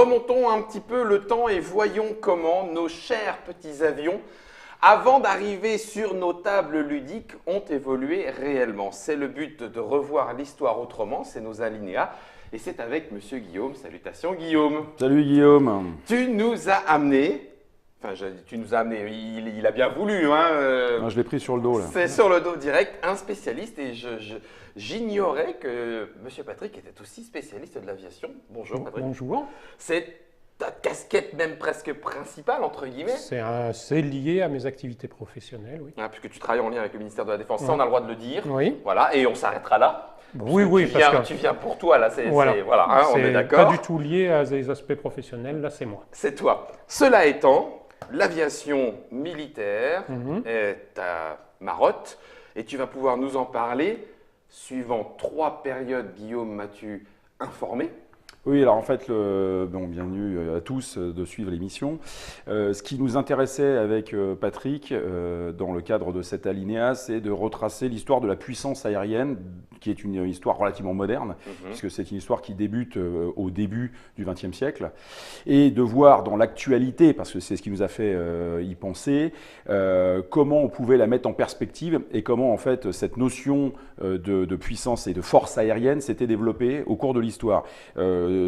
remontons un petit peu le temps et voyons comment nos chers petits avions, avant d'arriver sur nos tables ludiques, ont évolué réellement. C'est le but de revoir l'histoire autrement, c'est nos alinéas. Et c'est avec Monsieur Guillaume. Salutations Guillaume. Salut Guillaume. Tu nous as amené, tu nous as amené, il a bien voulu. Je l'ai pris sur le dos là. C'est sur le dos direct, un spécialiste. Et j'ignorais que Monsieur Patrick était aussi spécialiste de l'aviation. Bonjour Patrick. Bonjour. C'est ta casquette même presque principale, entre guillemets. C'est lié à mes activités professionnelles, oui. Puisque tu travailles en lien avec le ministère de la Défense, ça on a le droit de le dire. Oui. Voilà, et on s'arrêtera là. Oui, Tu viens pour toi, là, on est c'est d'accord. pas du tout lié à des aspects professionnels, là c'est moi. C'est toi. Cela étant, l'aviation militaire est ta marotte et tu vas pouvoir nous en parler suivant 3 périodes. Guillaume, m'as-tu informé? Oui, alors en fait, bienvenue à tous de suivre l'émission. Ce qui nous intéressait avec Patrick, dans le cadre de cet alinéa, c'est de retracer l'histoire de la puissance aérienne, qui est une histoire relativement moderne, puisque c'est une histoire qui débute au début du XXe siècle, et de voir dans l'actualité, parce que c'est ce qui nous a fait y penser, comment on pouvait la mettre en perspective et comment en fait cette notion de puissance et de force aérienne s'était développée au cours de l'histoire.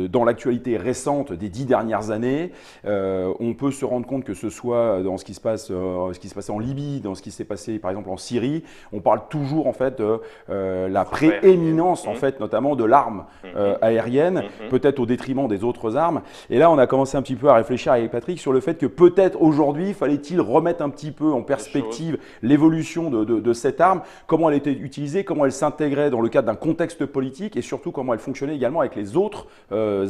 Dans l'actualité récente des 10 dernières années, on peut se rendre compte que ce soit dans ce qui se passe en Libye, dans ce qui s'est passé par exemple en Syrie, on parle toujours en fait de la prééminence en fait notamment de l'arme aérienne, peut-être au détriment des autres armes. Et là, on a commencé un petit peu à réfléchir avec Patrick sur le fait que peut-être aujourd'hui, fallait-il remettre un petit peu en perspective l'évolution de cette arme, comment elle était utilisée, comment elle s'intégrait dans le cadre d'un contexte politique et surtout comment elle fonctionnait également avec les autres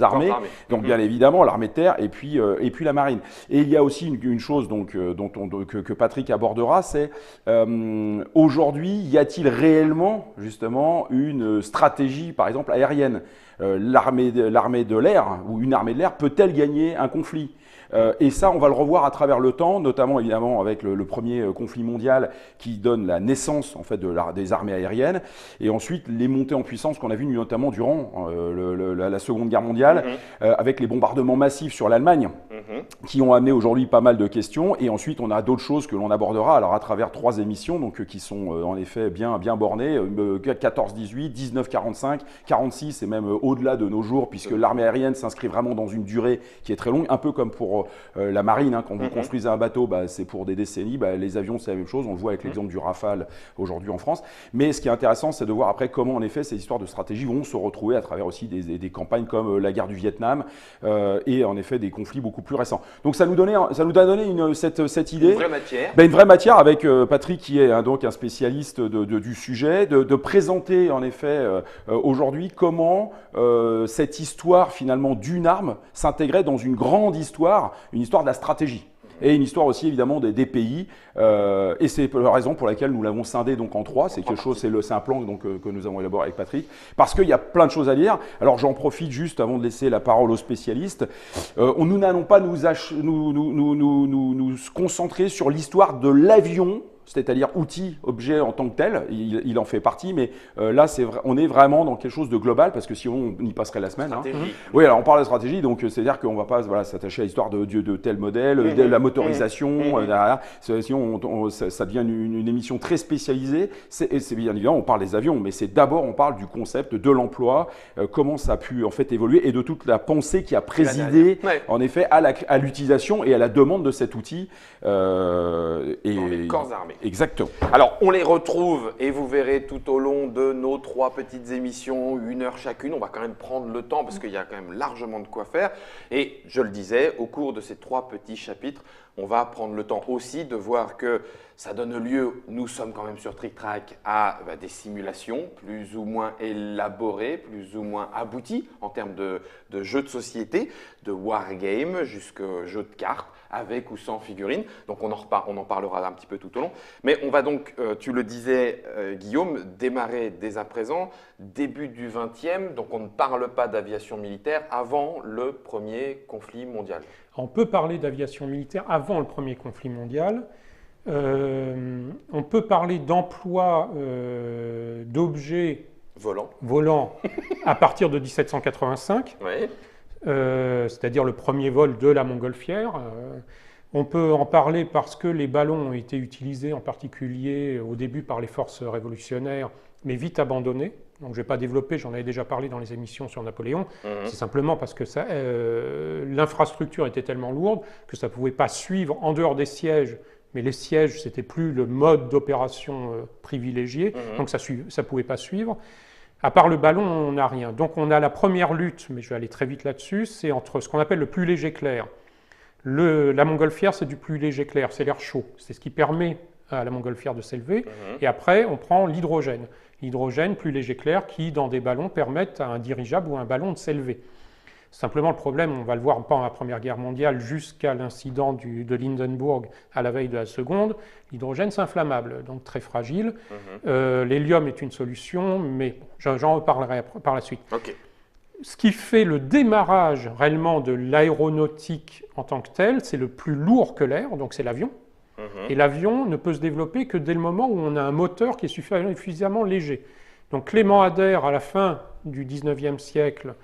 armées, donc bien évidemment l'armée de terre et puis la marine. Et il y a aussi une chose que Patrick abordera, c'est aujourd'hui, y a-t-il réellement justement une stratégie par exemple aérienne? L'armée de l'air ou une armée de l'air peut-elle gagner un conflit? Et ça, on va le revoir à travers le temps, notamment évidemment avec le premier conflit mondial qui donne la naissance en fait des armées aériennes, et ensuite les montées en puissance qu'on a vues notamment durant la Seconde Guerre mondiale, avec les bombardements massifs sur l'Allemagne, qui ont amené aujourd'hui pas mal de questions. Et ensuite, on a d'autres choses que l'on abordera alors à travers 3 émissions, donc qui sont en effet bien bornées, 14-18, 19-45, 46 et même au-delà de nos jours, puisque l'armée aérienne s'inscrit vraiment dans une durée qui est très longue, un peu comme pour la marine, quand vous construisez un bateau, c'est pour des décennies, les avions c'est la même chose, on le voit avec l'exemple du Rafale aujourd'hui en France. Mais ce qui est intéressant, c'est de voir après comment en effet ces histoires de stratégie vont se retrouver à travers aussi des campagnes comme la guerre du Vietnam et en effet des conflits beaucoup plus récents. Donc ça nous a donné cette idée. Une vraie matière. Une vraie matière avec Patrick qui est donc un spécialiste du sujet, de présenter en effet aujourd'hui comment cette histoire finalement d'une arme s'intégrait dans une grande histoire, une histoire de la stratégie. Et une histoire aussi évidemment des pays, et c'est la raison pour laquelle nous l'avons scindé donc en 3. C'est quelque chose, c'est un plan donc que nous avons élaboré avec Patrick, parce qu'il y a plein de choses à dire. Alors j'en profite juste avant de laisser la parole aux spécialistes. Nous n'allons pas nous concentrer sur l'histoire de l'avion, c'est-à-dire outil, objet en tant que tel, il en fait partie, mais là, on est vraiment dans quelque chose de global, parce que sinon, on y passerait la semaine. Oui, alors on parle de stratégie, donc c'est-à-dire qu'on ne va pas s'attacher à l'histoire de tel modèle, de la motorisation, sinon ça devient une émission très spécialisée. C'est bien évidemment, on parle des avions, mais c'est d'abord, on parle du concept, de l'emploi, comment ça a pu en fait évoluer, et de toute la pensée qui a présidé, en effet, à l'utilisation et à la demande de cet outil. Dans les corps armés. Exactement. Alors, on les retrouve et vous verrez tout au long de nos 3 petites émissions, 1 heure chacune. On va quand même prendre le temps parce qu'il y a quand même largement de quoi faire. Et je le disais, au cours de ces 3 petits chapitres, on va prendre le temps aussi de voir que ça donne lieu, nous sommes quand même sur Trick Track, à des simulations plus ou moins élaborées, plus ou moins abouties en termes de jeux de société, de wargame jusqu'au jeu de cartes, avec ou sans figurines. Donc on en parlera un petit peu tout au long. Mais on va donc, tu le disais Guillaume, démarrer dès à présent, début du 20e, donc on ne parle pas d'aviation militaire avant le premier conflit mondial. On peut parler d'aviation militaire avant le premier conflit mondial. On peut parler d'emploi d'objets volants à partir de 1785. Oui. c'est-à-dire le premier vol de la montgolfière. On peut en parler parce que les ballons ont été utilisés en particulier au début par les forces révolutionnaires, mais vite abandonnés. Donc je ne vais pas développer, j'en avais déjà parlé dans les émissions sur Napoléon. C'est simplement parce que l'infrastructure était tellement lourde que ça ne pouvait pas suivre en dehors des sièges. Mais les sièges, ce n'était plus le mode d'opération privilégié, donc ça ne pouvait pas suivre. À part le ballon, on n'a rien. Donc on a la première lutte, mais je vais aller très vite là-dessus, c'est entre ce qu'on appelle le plus léger clair. La montgolfière, c'est du plus léger clair, c'est l'air chaud. C'est ce qui permet à la montgolfière de s'élever. Et après, on prend l'hydrogène. L'hydrogène, plus léger clair, qui, dans des ballons, permettent à un dirigeable ou un ballon de s'élever. Simplement, le problème, on va le voir pendant la Première Guerre mondiale jusqu'à l'incident de Lindenburg à la veille de la Seconde, l'hydrogène, c'est inflammable, donc très fragile. L'hélium est une solution, mais j'en reparlerai par la suite. Okay. Ce qui fait le démarrage réellement de l'aéronautique en tant que tel, c'est le plus lourd que l'air, donc c'est l'avion. Et l'avion ne peut se développer que dès le moment où on a un moteur qui est suffisamment léger. Donc Clément Ader, à la fin du 19e siècle,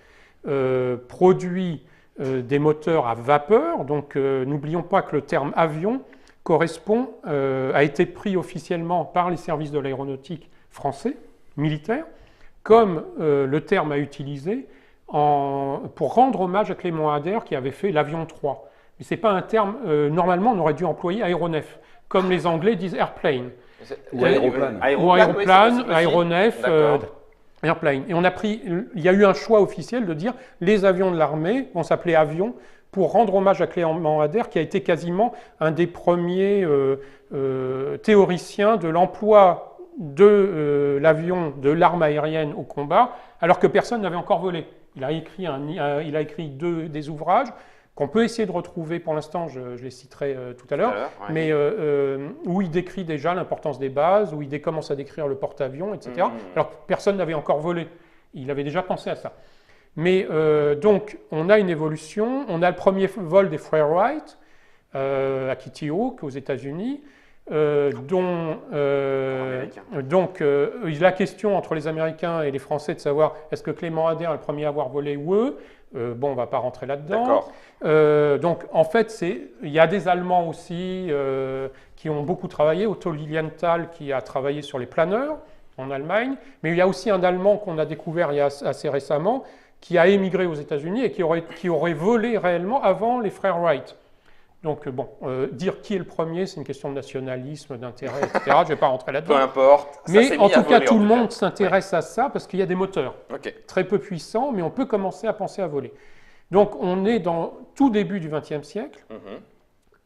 produit des moteurs à vapeur. Donc n'oublions pas que le terme avion correspond, a été pris officiellement par les services de l'aéronautique français, militaires, comme le terme à utiliser pour rendre hommage à Clément Ader qui avait fait l'avion 3. Mais ce n'est pas un terme, normalement on aurait dû employer aéronef, comme les Anglais disent airplane. Ou aéroplane. Ou aéroplane, aéronef, airplane. Et il y a eu un choix officiel de dire les avions de l'armée vont s'appeler avions pour rendre hommage à Clément Ader qui a été quasiment un des premiers théoriciens de l'emploi de l'avion, de l'arme aérienne au combat, alors que personne n'avait encore volé. Il a écrit des ouvrages qu'on peut essayer de retrouver pour l'instant, je les citerai tout à l'heure, mais où il décrit déjà l'importance des bases, où il commence à décrire le porte-avions, etc. Alors que personne n'avait encore volé. Il avait déjà pensé à ça. Mais donc, on a une évolution. On a le premier vol des Frere Wright à Kitty Hawk aux États-Unis. Donc, la question entre les Américains et les Français de savoir est-ce que Clément Ader est le premier à avoir volé ou eux, bon, on ne va pas rentrer là-dedans. Donc, en fait, il y a des Allemands aussi qui ont beaucoup travaillé. Otto Lilienthal qui a travaillé sur les planeurs en Allemagne, mais il y a aussi un Allemand qu'on a découvert assez récemment qui a émigré aux États-Unis et qui aurait volé réellement avant les frères Wright. Donc, bon, dire qui est le premier, c'est une question de nationalisme, d'intérêt, etc. Je ne vais pas rentrer là-dedans. Peu importe. Mais en tout cas, tout le monde s'intéresse à ça parce qu'il y a des moteurs très peu puissants, mais on peut commencer à penser à voler. Donc, on est dans tout début du XXe siècle.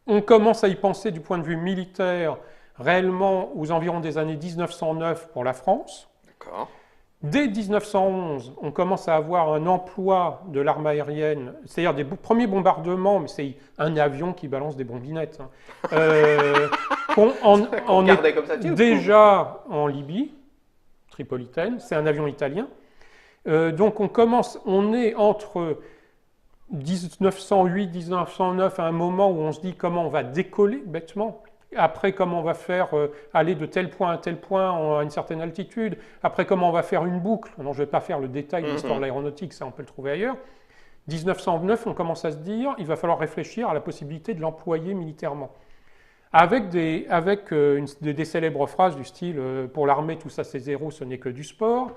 On commence à y penser du point de vue militaire, réellement aux environs des années 1909 pour la France. Dès 1911, on commence à avoir un emploi de l'arme aérienne, c'est-à-dire des premiers bombardements, mais c'est un avion qui balance des bombinettes. On est déjà en Libye, tripolitaine, c'est un avion italien. Donc on est entre 1908-1909 à un moment où on se dit comment on va décoller bêtement. Après, comment on va faire aller de tel point à tel point à une certaine altitude. Après, comment on va faire une boucle. Non, je ne vais pas faire le détail de l'histoire de l'aéronautique, ça on peut le trouver ailleurs. 1909, on commence à se dire il va falloir réfléchir à la possibilité de l'employer militairement. Avec des célèbres phrases du style pour l'armée, tout ça c'est zéro, ce n'est que du sport,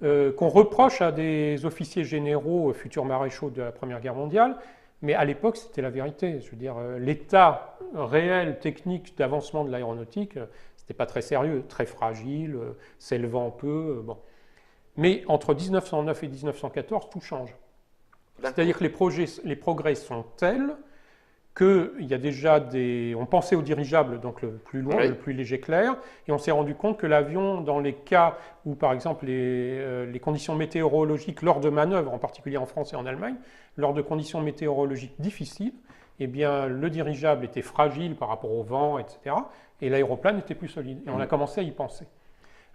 qu'on reproche à des officiers généraux, futurs maréchaux de la Première Guerre mondiale. Mais à l'époque, c'était la vérité. Je veux dire, l'état réel, technique d'avancement de l'aéronautique, c'était pas très sérieux, très fragile, s'élevant peu. Bon. Mais entre 1909 et 1914, tout change. C'est-à-dire que les progrès sont tels qu'il y a déjà on pensait au dirigeable, donc le plus loin, le plus léger clair, et on s'est rendu compte que l'avion, dans les cas où, par exemple, les conditions météorologiques lors de manœuvres, en particulier en France et en Allemagne, lors de conditions météorologiques difficiles, eh bien, le dirigeable était fragile par rapport au vent, etc., et l'aéroplane était plus solide. Et on a commencé à y penser.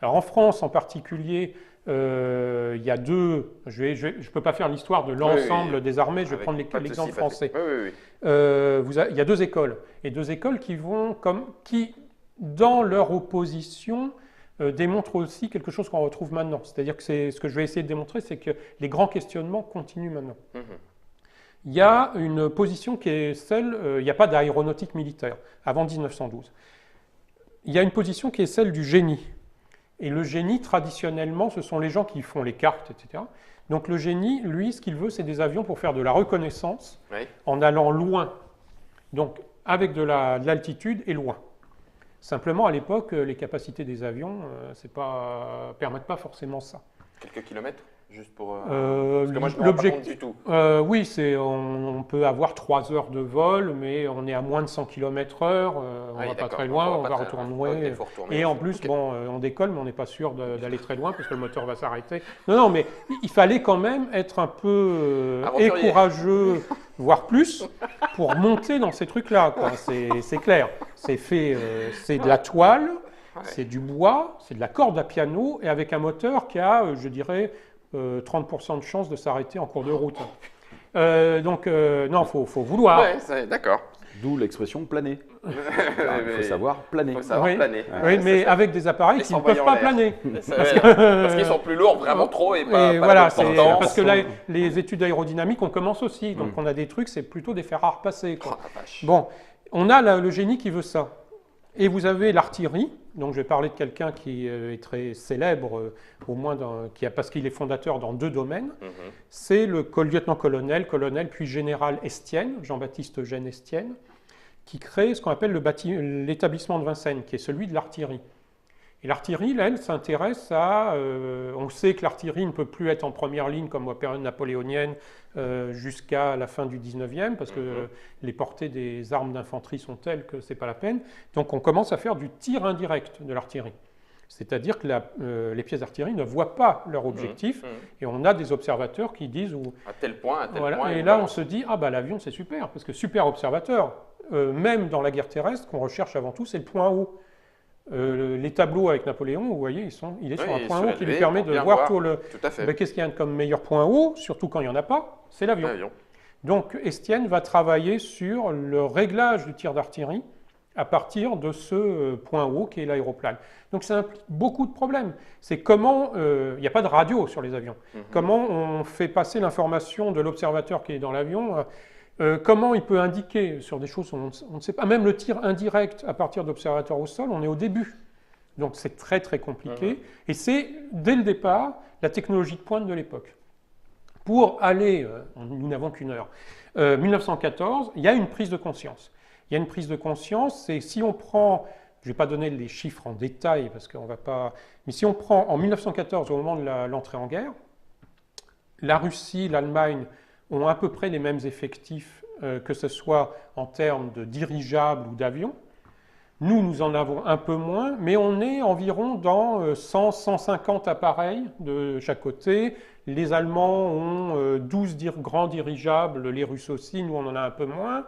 Alors en France, en particulier, il y a je ne peux pas faire l'histoire de l'ensemble des armées, je vais prendre l'exemple français. Il y a deux écoles, et deux écoles qui dans leur opposition, démontrent aussi quelque chose qu'on retrouve maintenant. C'est-à-dire que ce que je vais essayer de démontrer, c'est que les grands questionnements continuent maintenant. il y a une position qui est celle, il n'y a pas d'aéronautique militaire avant 1912. Il y a une position qui est celle du génie. Et le génie, traditionnellement, ce sont les gens qui font les cartes, etc. Donc le génie, lui, ce qu'il veut, c'est des avions pour faire de la reconnaissance en allant loin. Donc avec de l'altitude et loin. Simplement, à l'époque, les capacités des avions ne permettent pas forcément ça. Quelques kilomètres, juste pour... parce que moi, je ne me rends pas compte du tout. Oui, on peut avoir 3 heures de vol, mais on est à moins de 100 km/h, on ne va pas très loin, on va retourner. Et en plus, on décolle, mais on n'est pas sûr d'aller très loin parce que le moteur va s'arrêter. Non, mais il fallait quand même être un peu courageux, voire plus, pour monter dans ces trucs-là. C'est clair. C'est fait, c'est de la toile, c'est du bois, c'est de la corde à piano, et avec un moteur qui a, je dirais, 30% de chance de s'arrêter en cours de route. Donc, non, faut vouloir. Ouais, d'accord. D'où l'expression planer. Il faut savoir planer. Planer. Oui, mais avec des appareils qui ne peuvent pas planer. Parce qu'ils sont plus lourds, vraiment trop, et pas voilà, parce que là, les études aérodynamiques, on commence aussi. Donc, on a des trucs, c'est plutôt des fers à repasser. Bon, on a le génie qui veut ça. Et vous avez l'artillerie. Donc, je vais parler de quelqu'un qui est très célèbre, au moins parce qu'il est fondateur dans 2 domaines. C'est le lieutenant-colonel, puis général Estienne, Jean-Baptiste Eugène Estienne, qui crée ce qu'on appelle l'établissement de Vincennes, qui est celui de l'artillerie. Et l'artillerie, là, elle s'intéresse à... on sait que l'artillerie ne peut plus être en première ligne comme la période napoléonienne jusqu'à la fin du 19e, parce que les portées des armes d'infanterie sont telles que ce n'est pas la peine. Donc on commence à faire du tir indirect de l'artillerie. C'est-à-dire que les pièces d'artillerie ne voient pas leur objectif, et on a des observateurs qui disent... à tel point, Et là, on se dit, ah bah l'avion, c'est super, parce que super observateur, même dans la guerre terrestre, qu'on recherche avant tout, c'est le point haut. Les tableaux avec Napoléon, vous voyez, il est sur un point haut qui lui permet de voir tout le... Tout à fait. Ben, qu'est-ce qu'il y a comme meilleur point haut, surtout quand il n'y en a pas? C'est l'avion. Donc Estienne va travailler sur le réglage du tir d'artillerie à partir de ce point haut qui est l'aéroplane. Donc ça implique beaucoup de problèmes. C'est comment... il n'y a pas de radio sur les avions. Comment on fait passer l'information de l'observateur qui est dans l'avion comment il peut indiquer sur des choses on ne sait pas. Même le tir indirect à partir d'observateurs au sol, on est au début. Donc c'est très très compliqué. Et c'est, dès le départ, la technologie de pointe de l'époque. Pour aller, nous n'avons qu'une heure, 1914, il y a une prise de conscience. Il y a une prise de conscience, c'est si on prend, je ne vais pas donner les chiffres en détail, parce qu'on ne va pas... Mais si on prend en 1914, au moment de l'entrée en guerre, la Russie, l'Allemagne ont à peu près les mêmes effectifs, que ce soit en termes de dirigeables ou d'avions. Nous en avons un peu moins, mais on est environ dans 100-150 appareils de chaque côté. Les Allemands ont 12 grands dirigeables, les Russes aussi, nous on en a un peu moins.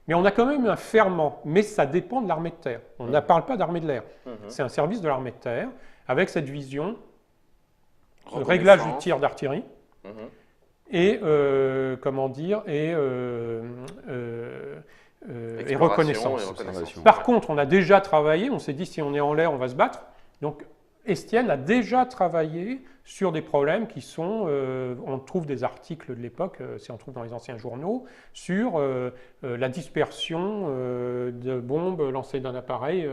Mais on a quand même un ferment, mais ça dépend de l'armée de terre. On ne parle pas d'armée de l'air. C'est un service de l'armée de terre, avec cette vision, le réglage du tir d'artillerie, et reconnaissance. Par contre, on a déjà travaillé, on s'est dit si on est en l'air, on va se battre. Donc Estienne a déjà travaillé sur des problèmes qui sont, on trouve des articles de l'époque, si on trouve dans les anciens journaux, sur la dispersion de bombes lancées d'un appareil,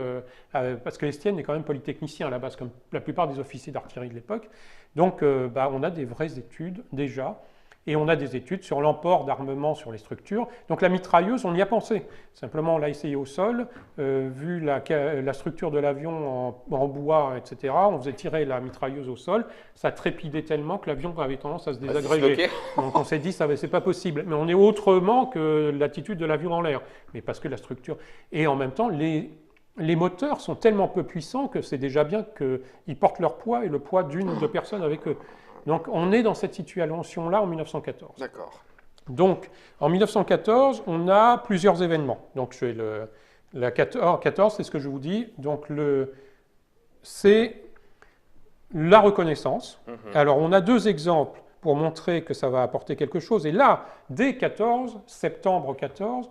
parce que Estienne est quand même polytechnicien à la base, comme la plupart des officiers d'artillerie de l'époque. Donc on a des vraies études déjà. Et on a des études sur l'emport d'armement sur les structures. Donc la mitrailleuse, on y a pensé. Simplement, on l'a essayé au sol. Vu la structure de l'avion en bois, etc., on faisait tirer la mitrailleuse au sol. Ça trépidait tellement que l'avion avait tendance à se désagréger. Donc on s'est dit, c'est pas possible. Mais on est autrement que l'attitude de l'avion en l'air. Mais parce que la structure... Et en même temps, les moteurs sont tellement peu puissants que c'est déjà bien qu'ils portent leur poids et le poids d'une ou deux personnes avec eux. Donc, on est dans cette situation-là en 1914. D'accord. Donc, en 1914, on a plusieurs événements. Donc, la 14, c'est ce que je vous dis. Donc, c'est la reconnaissance. Alors, on a 2 exemples pour montrer que ça va apporter quelque chose. Et là, dès septembre 14,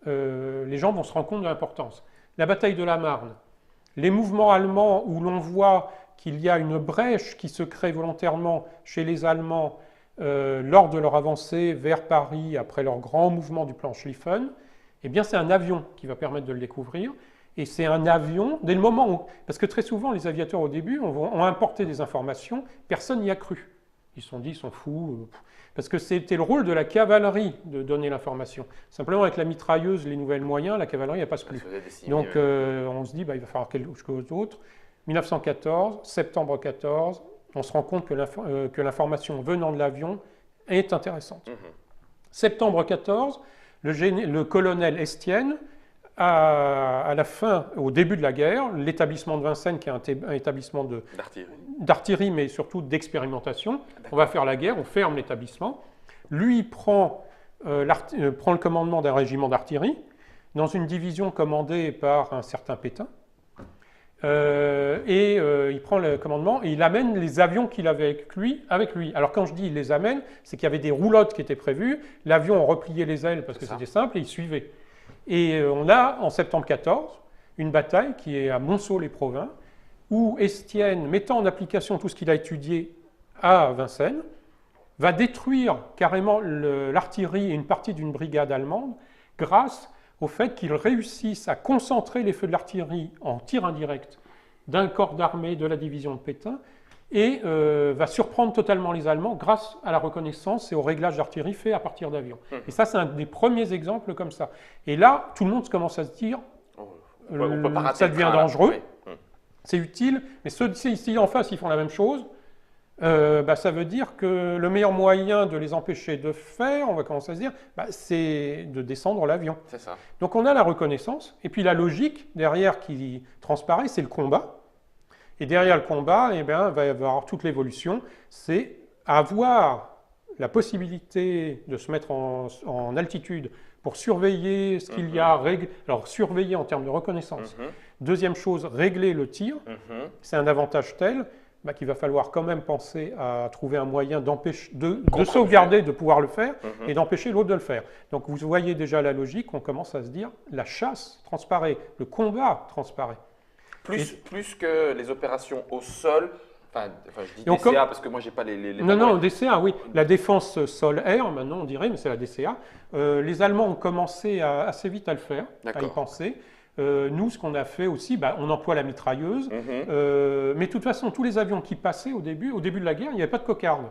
les gens vont se rendre compte de l'importance. La bataille de la Marne, les mouvements allemands où l'on voit qu'il y a une brèche qui se crée volontairement chez les Allemands lors de leur avancée vers Paris, après leur grand mouvement du plan Schlieffen, eh bien c'est un avion qui va permettre de le découvrir. Et c'est un avion, dès le moment où... Parce que très souvent, les aviateurs au début ont importé des informations, personne n'y a cru. Ils se sont dit, ils sont fous. Parce que c'était le rôle de la cavalerie de donner l'information. Simplement, avec la mitrailleuse, les nouvelles moyens, la cavalerie, elle passe plus. Donc, on se dit, il va falloir quelque chose d'autre. 1914, septembre 14, on se rend compte que l'information venant de l'avion est intéressante. Septembre 14, le colonel Estienne, à la fin, au début de la guerre, l'établissement de Vincennes, qui est un établissement d'artillerie, mais surtout d'expérimentation, on va faire la guerre, on ferme l'établissement. Lui prend le commandement d'un régiment d'artillerie dans une division commandée par un certain Pétain. Il prend le commandement et il amène les avions qu'il avait avec lui. Alors quand je dis il les amène, c'est qu'il y avait des roulottes qui étaient prévues, l'avion repliait les ailes parce que c'était simple et il suivait. Et on a en septembre 14 une bataille qui est à Monceau-les-Provins où Estienne, mettant en application tout ce qu'il a étudié à Vincennes, va détruire carrément l'artillerie et une partie d'une brigade allemande grâce au fait qu'ils réussissent à concentrer les feux de l'artillerie en tir indirect d'un corps d'armée de la division de Pétain et va surprendre totalement les Allemands grâce à la reconnaissance et au réglage d'artillerie fait à partir d'avions. Et ça, c'est un des premiers exemples comme ça. Et là, tout le monde commence à se dire, ça devient dangereux, c'est utile, mais ceux ici en face, ils font la même chose. Ça veut dire que le meilleur moyen de les empêcher de faire, on va commencer à se dire, c'est de descendre l'avion. C'est ça. Donc on a la reconnaissance, et puis la logique derrière qui transparaît, c'est le combat. Et derrière le combat, il va y avoir toute l'évolution, c'est avoir la possibilité de se mettre en altitude pour surveiller ce qu'il y a, alors surveiller en termes de reconnaissance. Deuxième chose, régler le tir, c'est un avantage tel qu'il va falloir quand même penser à trouver un moyen de sauvegarder, de pouvoir le faire et d'empêcher l'autre de le faire. Donc vous voyez déjà la logique, on commence à se dire, la chasse transparaît, le combat transparaît. Plus que les opérations au sol, enfin je dis DCA parce que moi j'ai pas les Non, DCA, oui. La défense sol-air, maintenant on dirait, mais c'est la DCA. Les Allemands ont commencé assez vite à le faire, à y penser. Nous, ce qu'on a fait aussi, on emploie la mitrailleuse. Mais de toute façon, tous les avions qui passaient au début de la guerre, il n'y avait pas de cocarde.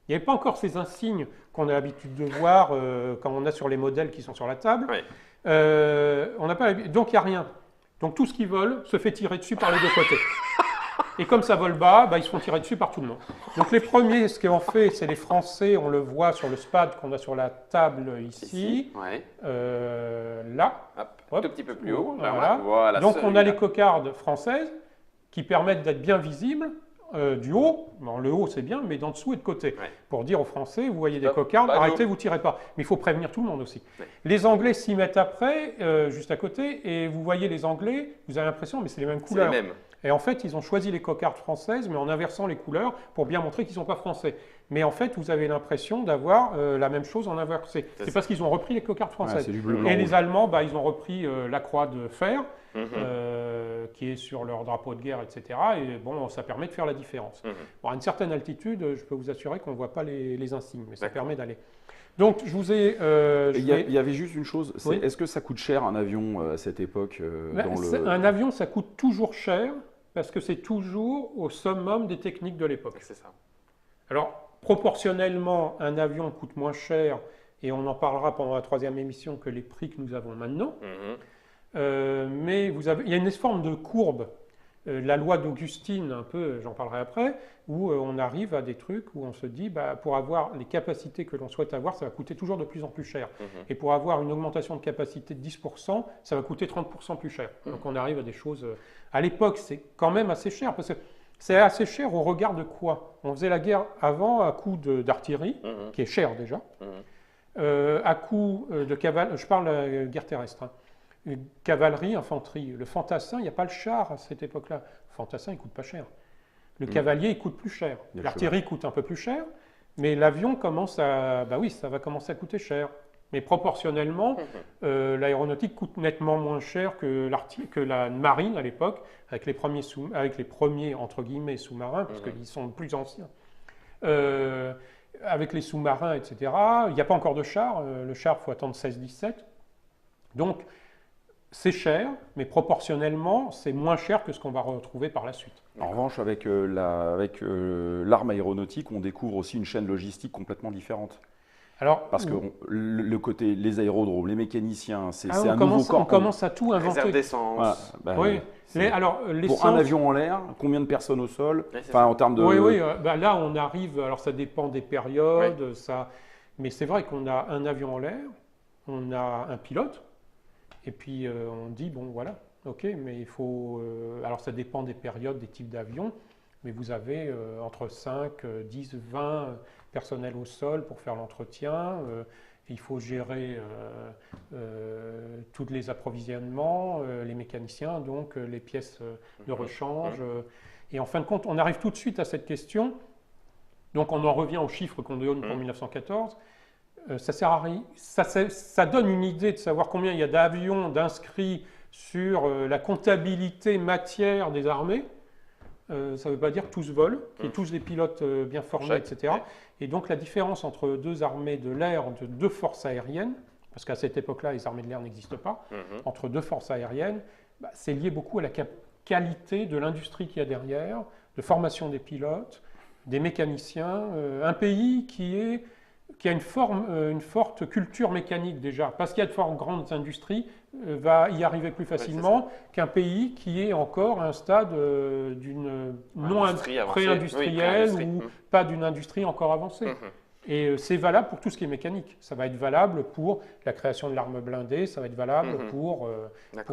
Il n'y avait pas encore ces insignes qu'on a l'habitude de voir quand on a sur les modèles qui sont sur la table. On n'a pas donc il n'y a rien. Donc tout ce qui vole se fait tirer dessus par les deux côtés. Et comme ça vole bas, ils se font tirer dessus par tout le monde. Donc les premiers, ce qu'on fait, c'est les Français, on le voit sur le SPAD qu'on a sur la table ici. Là. Un tout petit peu plus haut. Voilà. Donc on a les cocardes françaises qui permettent d'être bien visibles du haut. Bon, le haut c'est bien, mais d'en dessous et de côté. Pour dire aux Français, vous voyez des cocardes, arrêtez, vous ne tirez pas. Mais il faut prévenir tout le monde aussi. Les Anglais s'y mettent après, juste à côté, et vous voyez les Anglais, vous avez l'impression, mais c'est les mêmes couleurs. Les mêmes. Et en fait, ils ont choisi les cocardes françaises, mais en inversant les couleurs pour bien montrer qu'ils ne sont pas français. Mais en fait, vous avez l'impression d'avoir la même chose en inversé. C'est parce qu'ils ont repris les cocardes françaises. C'est du bleu, blanc, et rouge. les Allemands, ils ont repris la croix de fer, qui est sur leur drapeau de guerre, etc. Et bon, ça permet de faire la différence. Bon, à une certaine altitude, je peux vous assurer qu'on ne voit pas les insignes, mais ça permet d'aller. Donc, je vous ai... Il y avait juste une chose, est-ce que ça coûte cher un avion à cette époque Un avion, ça coûte toujours cher, parce que c'est toujours au summum des techniques de l'époque. C'est ça. Alors, proportionnellement, un avion coûte moins cher, et on en parlera pendant la troisième émission, que les prix que nous avons maintenant. Mais il y a une forme de courbe. La loi d'Augustine, un peu, j'en parlerai après, où on arrive à des trucs où on se dit, pour avoir les capacités que l'on souhaite avoir, ça va coûter toujours de plus en plus cher. Et pour avoir une augmentation de capacité de 10%, ça va coûter 30% plus cher. Donc on arrive à des choses... À l'époque, c'est quand même assez cher, parce que c'est assez cher au regard de quoi? On faisait la guerre avant à coup d'artillerie, qui est cher déjà, à coup de cavalerie, je parle de la guerre terrestre, cavalerie, infanterie. Le fantassin, il n'y a pas le char à cette époque-là. Le fantassin, il ne coûte pas cher. Le cavalier, il coûte plus cher. L'artillerie coûte un peu plus cher, mais l'avion commence à... ça va commencer à coûter cher. Mais proportionnellement, l'aéronautique coûte nettement moins cher que la marine à l'époque, avec les premiers entre guillemets sous-marins, parce qu'ils sont plus anciens. avec les sous-marins, etc. Il n'y a pas encore de char. Le char, il faut attendre 16-17. Donc, c'est cher, mais proportionnellement, c'est moins cher que ce qu'on va retrouver par la suite. En revanche, avec l'arme aéronautique, on découvre aussi une chaîne logistique complètement différente. Alors, Parce que le côté, les aérodromes, les mécaniciens, c'est un nouveau nouveau corps. On commence à tout inventer. Réserve d'essence. Voilà, Oui. Pour un avion en l'air, combien de personnes au sol? Ouais, en termes de. Oui. Là, on arrive. Alors, ça dépend des périodes. Mais c'est vrai qu'on a un avion en l'air, on a un pilote, et puis on dit bon, voilà, ok, mais il faut. Alors, ça dépend des périodes, des types d'avions, mais vous avez entre 5, 10, 20 personnels au sol pour faire l'entretien. Il faut gérer tous les approvisionnements, les mécaniciens, donc les pièces de rechange. Et en fin de compte, on arrive tout de suite à cette question. Donc on en revient aux chiffres qu'on donne pour 1914. Ça sert à rien. Ça donne une idée de savoir combien il y a d'avions d'inscrits sur la comptabilité matière des armées. Ça ne veut pas dire que tous volent, qu'il y ait tous des pilotes bien formés, etc. Et donc la différence entre deux armées de l'air, entre deux forces aériennes, parce qu'à cette époque-là, les armées de l'air n'existent pas, entre deux forces aériennes, c'est lié beaucoup à la qualité de l'industrie qu'il y a derrière, de formation des pilotes, des mécaniciens. Un pays qui a une forte culture mécanique déjà, parce qu'il y a de fortes grandes industries, va y arriver plus facilement qu'un pays qui est encore à un stade d'une pré-industrielle ou pas d'une industrie encore avancée. Et c'est valable pour tout ce qui est mécanique. Ça va être valable pour la création de l'arme blindée, ça va être valable pour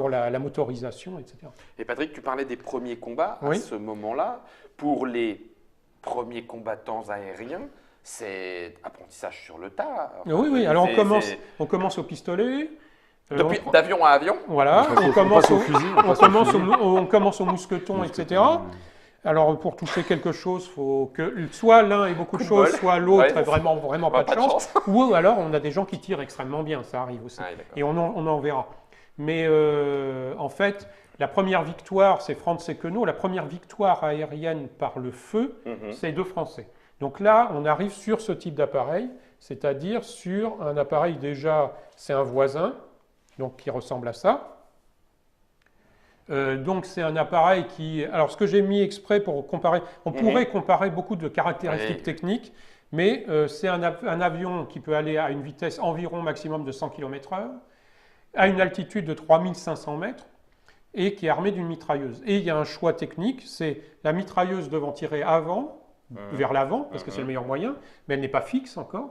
la motorisation, etc. Et Patrick, tu parlais des premiers combats à ce moment-là. Pour les premiers combattants aériens, c'est apprentissage sur le tas. Oui. Alors on commence au pistolet. D'avion à avion. Voilà. On commence au fusil. On commence au mousqueton, etc. Alors pour toucher quelque chose, il faut que soit l'un ait beaucoup de choses, soit l'autre ait vraiment pas de chance. Ou alors on a des gens qui tirent extrêmement bien, ça arrive aussi. Et on en verra. Mais en fait, la première victoire, c'est Franz Queneau. La première victoire aérienne par le feu, c'est deux Français. Donc là, on arrive sur ce type d'appareil, c'est-à-dire sur un appareil déjà, c'est un voisin, donc qui ressemble à ça. Donc c'est un appareil qui... Alors ce que j'ai mis exprès pour comparer, on pourrait comparer beaucoup de caractéristiques techniques, mais c'est un avion qui peut aller à une vitesse environ maximum de 100 km/h, à une altitude de 3500 mètres, et qui est armé d'une mitrailleuse. Et il y a un choix technique, c'est la mitrailleuse devant tirer avant, vers l'avant, parce que c'est le meilleur moyen, mais elle n'est pas fixe encore.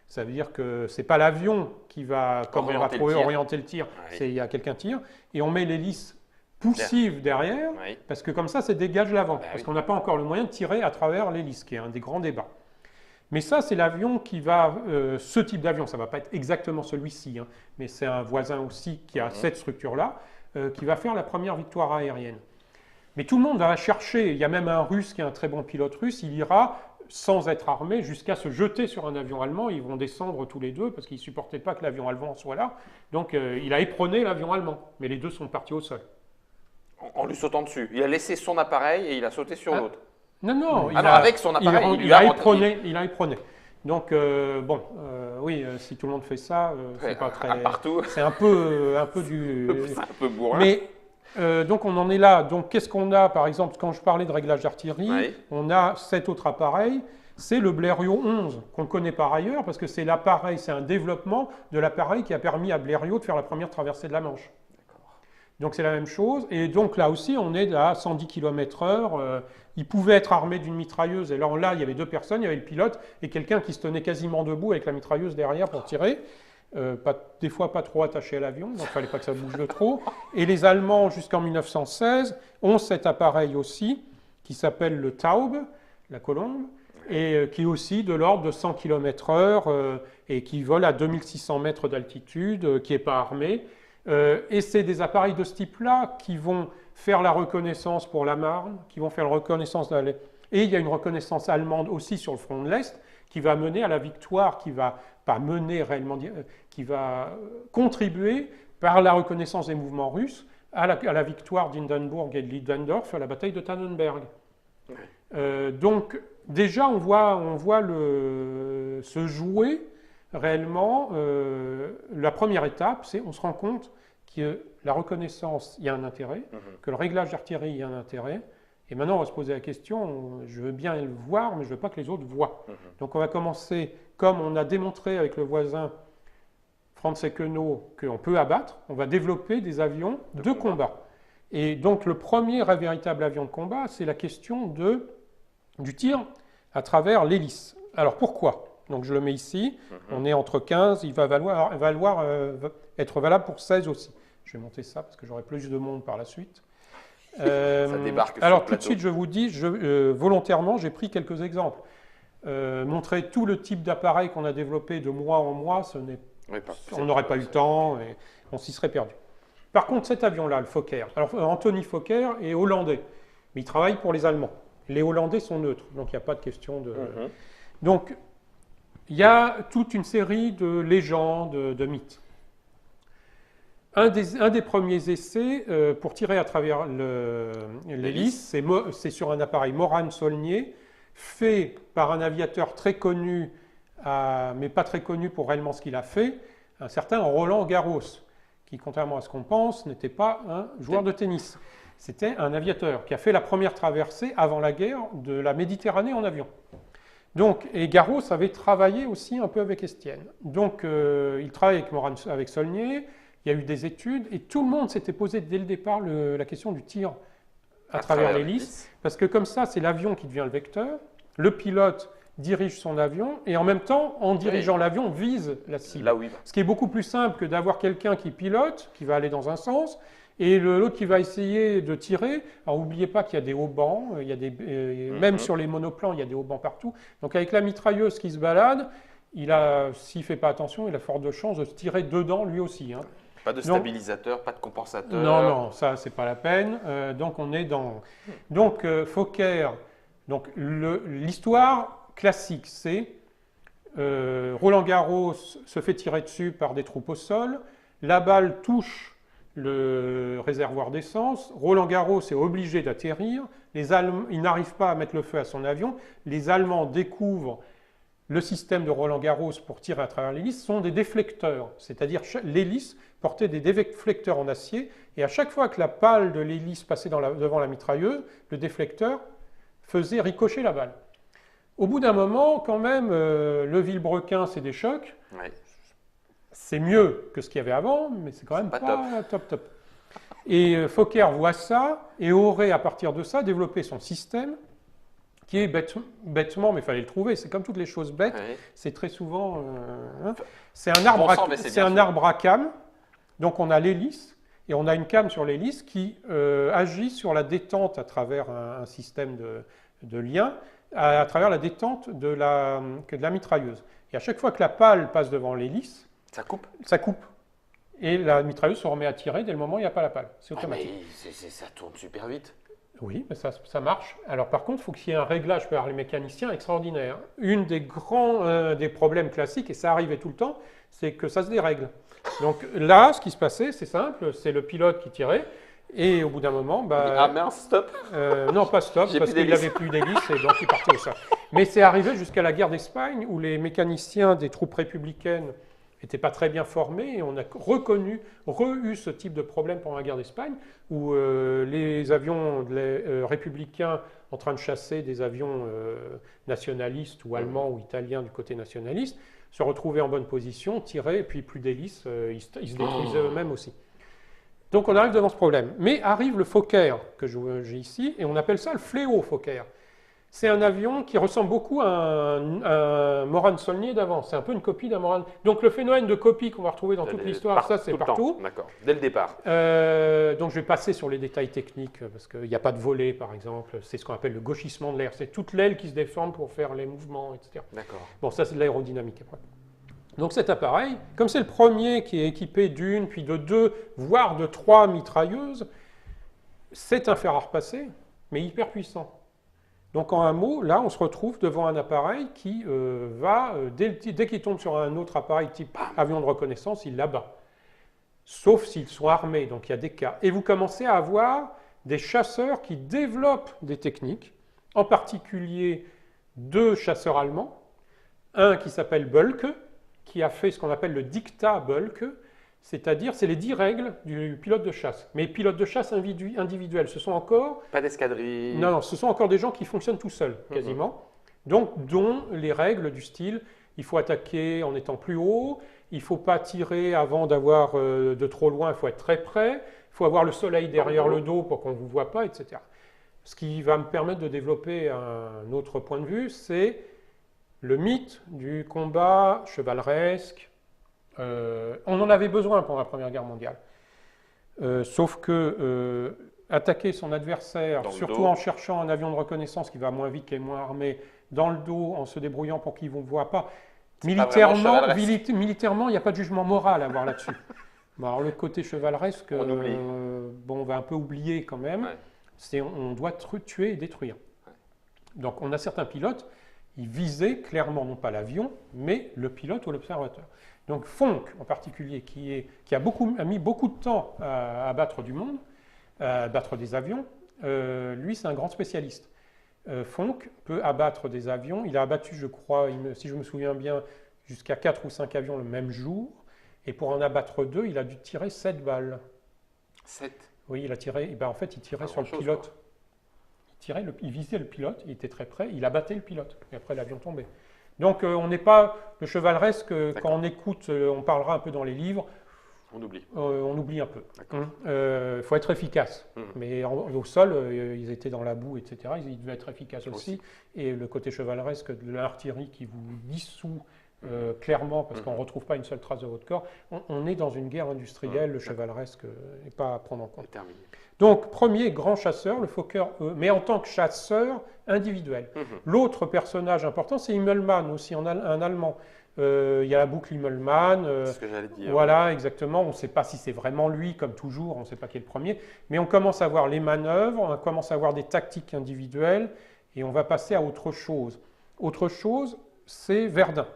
Ça veut dire que ce n'est pas l'avion qui va, comme on va trouver, orienter le tir, il y a quelqu'un qui tire, et on met l'hélice poussive derrière, parce que comme ça dégage l'avant, parce qu'on n'a pas encore le moyen de tirer à travers l'hélice, qui est un des grands débats. Mais ça, c'est l'avion qui va, ce type d'avion, ça ne va pas être exactement celui-ci, mais c'est un voisin aussi qui a cette structure-là, qui va faire la première victoire aérienne. Mais tout le monde va chercher, il y a même un Russe qui est un très bon pilote russe, il ira sans être armé jusqu'à se jeter sur un avion allemand, ils vont descendre tous les deux parce qu'ils ne supportaient pas que l'avion allemand soit là, donc il a éperonné l'avion allemand, mais les deux sont partis au sol. En lui sautant dessus, il a laissé son appareil et il a sauté sur l'autre. Non, avec son appareil, il a éperonné. Donc, oui, si tout le monde fait ça, c'est pas très... Partout. C'est un peu du... C'est un peu bourrin. Mais, donc, on en est là. Donc, qu'est-ce qu'on a, par exemple, quand je parlais de réglage d'artillerie, on a cet autre appareil, c'est le Blériot 11, qu'on connaît par ailleurs, parce que c'est l'appareil, c'est un développement de l'appareil qui a permis à Blériot de faire la première traversée de la Manche. Donc c'est la même chose, et donc là aussi on est à 110 km/h, il pouvait être armé d'une mitrailleuse, et là il y avait deux personnes, il y avait le pilote et quelqu'un qui se tenait quasiment debout avec la mitrailleuse derrière pour tirer, des fois pas trop attaché à l'avion, donc il ne fallait pas que ça bouge de trop, et les Allemands jusqu'en 1916 ont cet appareil aussi, qui s'appelle le Taube, la colombe, et qui est aussi de l'ordre de 100 km/h, et qui vole à 2600 mètres d'altitude, qui n'est pas armé. Et c'est des appareils de ce type-là qui vont faire la reconnaissance pour la Marne, qui vont faire la reconnaissance et il y a une reconnaissance allemande aussi sur le front de l'Est qui va mener à la victoire, qui va pas mener réellement, qui va contribuer par la reconnaissance des mouvements russes à la victoire d'Hindenburg et de Ludendorff à la bataille de Tannenberg. Donc déjà, on voit se jouer réellement. La première étape, c'est on se rend compte que la reconnaissance, il y a un intérêt, que le réglage d'artillerie, il y a un intérêt. Et maintenant, on va se poser la question, je veux bien le voir, mais je ne veux pas que les autres voient. Donc on va commencer, comme on a démontré avec le voisin Franz Ekenau qu'on peut abattre, on va développer des avions de combat. Et donc le premier véritable avion de combat, c'est la question du tir à travers l'hélice. Alors pourquoi? Donc je le mets ici, on est entre 15, il va être valable pour 16 aussi. Je vais monter ça parce que j'aurai plus de monde par la suite. Ça débarque sur alors le tout de suite, je vous dis, volontairement, j'ai pris quelques exemples. Montrer tout le type d'appareil qu'on a développé de mois en mois, on n'aurait pas eu le temps et on s'y serait perdu. Par contre, cet avion-là, le Fokker, alors Anthony Fokker est hollandais, mais il travaille pour les Allemands. Les Hollandais sont neutres, donc il n'y a pas de question de... Donc, il y a toute une série de légendes, de mythes. Un des premiers essais pour tirer à travers l'hélice, c'est sur un appareil Morane-Saulnier, fait par un aviateur très connu, mais pas très connu pour réellement ce qu'il a fait, un certain Roland Garros, qui, contrairement à ce qu'on pense, n'était pas un joueur de tennis. C'était un aviateur qui a fait la première traversée avant la guerre de la Méditerranée en avion. Donc, et Garros avait travaillé aussi un peu avec Estienne. Donc, il travaille avec Saulnier. Il y a eu des études et tout le monde s'était posé dès le départ la question du tir à travers l'hélice, parce que comme ça, c'est l'avion qui devient le vecteur, le pilote dirige son avion et en même temps, en dirigeant l'avion, vise la cible. Là où il va. Ce qui est beaucoup plus simple que d'avoir quelqu'un qui pilote, qui va aller dans un sens, et l'autre qui va essayer de tirer. Alors n'oubliez pas qu'il y a des haubans, il y a même sur les monoplans, il y a des haubans partout. Donc avec la mitrailleuse qui se balade, s'il ne fait pas attention, il a fort de chances de se tirer dedans lui aussi. Hein. Pas de stabilisateur, pas de compensateur. Non, ça, c'est pas la peine. Donc, on est dans... Donc, Fokker, l'histoire classique, c'est Roland Garros se fait tirer dessus par des troupes au sol, la balle touche le réservoir d'essence, Roland Garros est obligé d'atterrir, il n'arrive pas à mettre le feu à son avion, les Allemands découvrent le système de Roland Garros pour tirer à travers l'hélice, sont des déflecteurs, c'est-à-dire l'hélice portait des déflecteurs en acier, et à chaque fois que la pale de l'hélice passait devant la mitrailleuse, le déflecteur faisait ricocher la balle. Au bout d'un moment, quand même, le vilebrequin, c'est des chocs. Ouais. C'est mieux que ce qu'il y avait avant, mais c'est quand même pas top. Et Fokker voit ça, et aurait, à partir de ça, développé son système, qui est bêtement, mais il fallait le trouver, c'est comme toutes les choses bêtes, c'est très souvent... c'est un arbre à cames. Donc on a l'hélice, et on a une came sur l'hélice qui agit sur la détente à travers un système de lien, à travers la détente de la mitrailleuse. Et à chaque fois que la pale passe devant l'hélice, ça coupe. Et la mitrailleuse se remet à tirer dès le moment où il n'y a pas la pale. C'est automatique. Mais ça tourne super vite. Oui, mais ça marche. Alors par contre, il faut qu'il y ait un réglage par les mécaniciens extraordinaire. Une des des problèmes classiques, et ça arrivait tout le temps, c'est que ça se dérègle. Donc là, ce qui se passait, c'est simple, c'est le pilote qui tirait, et au bout d'un moment... ah mince, stop. Non, pas stop, parce qu'il n'avait plus d'hélice, et donc il partait au sol. Mais c'est arrivé jusqu'à la guerre d'Espagne, où les mécaniciens des troupes républicaines n'étaient pas très bien formés, et on a eu ce type de problème pendant la guerre d'Espagne, où les avions républicains en train de chasser des avions nationalistes, ou allemands, ou italiens du côté nationaliste, se retrouvaient en bonne position, tiraient, et puis plus d'hélices, ils se détruisaient eux-mêmes aussi. Donc on arrive devant ce problème. Mais arrive le Fokker, que j'ai ici, et on appelle ça le fléau Fokker. C'est un avion qui ressemble beaucoup à un Morane-Saulnier d'avant. C'est un peu une copie d'un Morane. Donc le phénomène de copie qu'on va retrouver dans toute l'histoire, ça c'est partout. D'accord, dès le départ. Donc je vais passer sur les détails techniques, parce qu'il n'y a pas de volet par exemple. C'est ce qu'on appelle le gauchissement de l'air. C'est toute l'aile qui se déforme pour faire les mouvements, etc. D'accord. Bon, ça c'est de l'aérodynamique après. Donc cet appareil, comme c'est le premier qui est équipé d'une, puis de deux, voire de trois mitrailleuses, c'est un fer à repasser, mais hyper puissant. Donc en un mot, là on se retrouve devant un appareil qui dès qu'il tombe sur un autre appareil type avion de reconnaissance, il l'abat. Sauf s'ils sont armés, donc il y a des cas. Et vous commencez à avoir des chasseurs qui développent des techniques, en particulier 2 chasseurs allemands, un qui s'appelle Bölke, qui a fait ce qu'on appelle le dictat Bölke, c'est-à-dire c'est les 10 règles du pilote de chasse. Mais pilote de chasse individuel, ce sont encore... Pas d'escadrille. Non, ce sont encore des gens qui fonctionnent tout seuls, quasiment. Donc, dont les règles du style, il faut attaquer en étant plus haut, il ne faut pas tirer avant d'avoir de trop loin, il faut être très près, il faut avoir le soleil derrière le dos pour qu'on ne vous voit pas, etc. Ce qui va me permettre de développer un autre point de vue, c'est le mythe du combat chevaleresque. On en avait besoin pendant la Première Guerre mondiale. Sauf que attaquer son adversaire, surtout en cherchant un avion de reconnaissance qui va moins vite, qui est moins armé, dans le dos, en se débrouillant pour qu'il ne vous voit pas, militairement, il n'y a pas de jugement moral à avoir là-dessus. Bon, alors le côté chevaleresque, on va un peu oublier quand même. Ouais. On doit tuer et détruire. Ouais. Donc on a certains pilotes, ils visaient clairement non pas l'avion, mais le pilote ou l'observateur. Donc Fonck en particulier, qui a mis beaucoup de temps à abattre du monde, à abattre des avions, lui c'est un grand spécialiste. Fonck peut abattre des avions, il a abattu, je crois, si je me souviens bien, jusqu'à 4 ou 5 avions le même jour, et pour en abattre 2, il a dû tirer 7 balles. 7? Oui, il a tiré, en fait il tirait sur le pilote. Il visait le pilote, il était très près, il abattait le pilote, et après l'avion tombait. Donc on n'est pas le chevaleresque, quand on écoute, on parlera un peu dans les livres, on oublie. On oublie un peu. Il faut être efficace. Mais au sol, ils étaient dans la boue, etc. Ils devaient être efficaces aussi. Et le côté chevaleresque de l'artillerie qui vous dissout clairement, parce qu'on ne retrouve pas une seule trace de votre corps, on est dans une guerre industrielle, le chevaleresque n'est pas à prendre en compte. Donc, premier grand chasseur, le Fokker, mais en tant que chasseur individuel. L'autre personnage important, c'est Immelmann, aussi un Allemand. Il y a la boucle Immelmann. C'est ce que j'allais dire. Voilà, exactement. On ne sait pas si c'est vraiment lui, comme toujours, on ne sait pas qui est le premier. Mais on commence à voir les manœuvres, on commence à voir des tactiques individuelles, et on va passer à autre chose. Autre chose, c'est Verdun.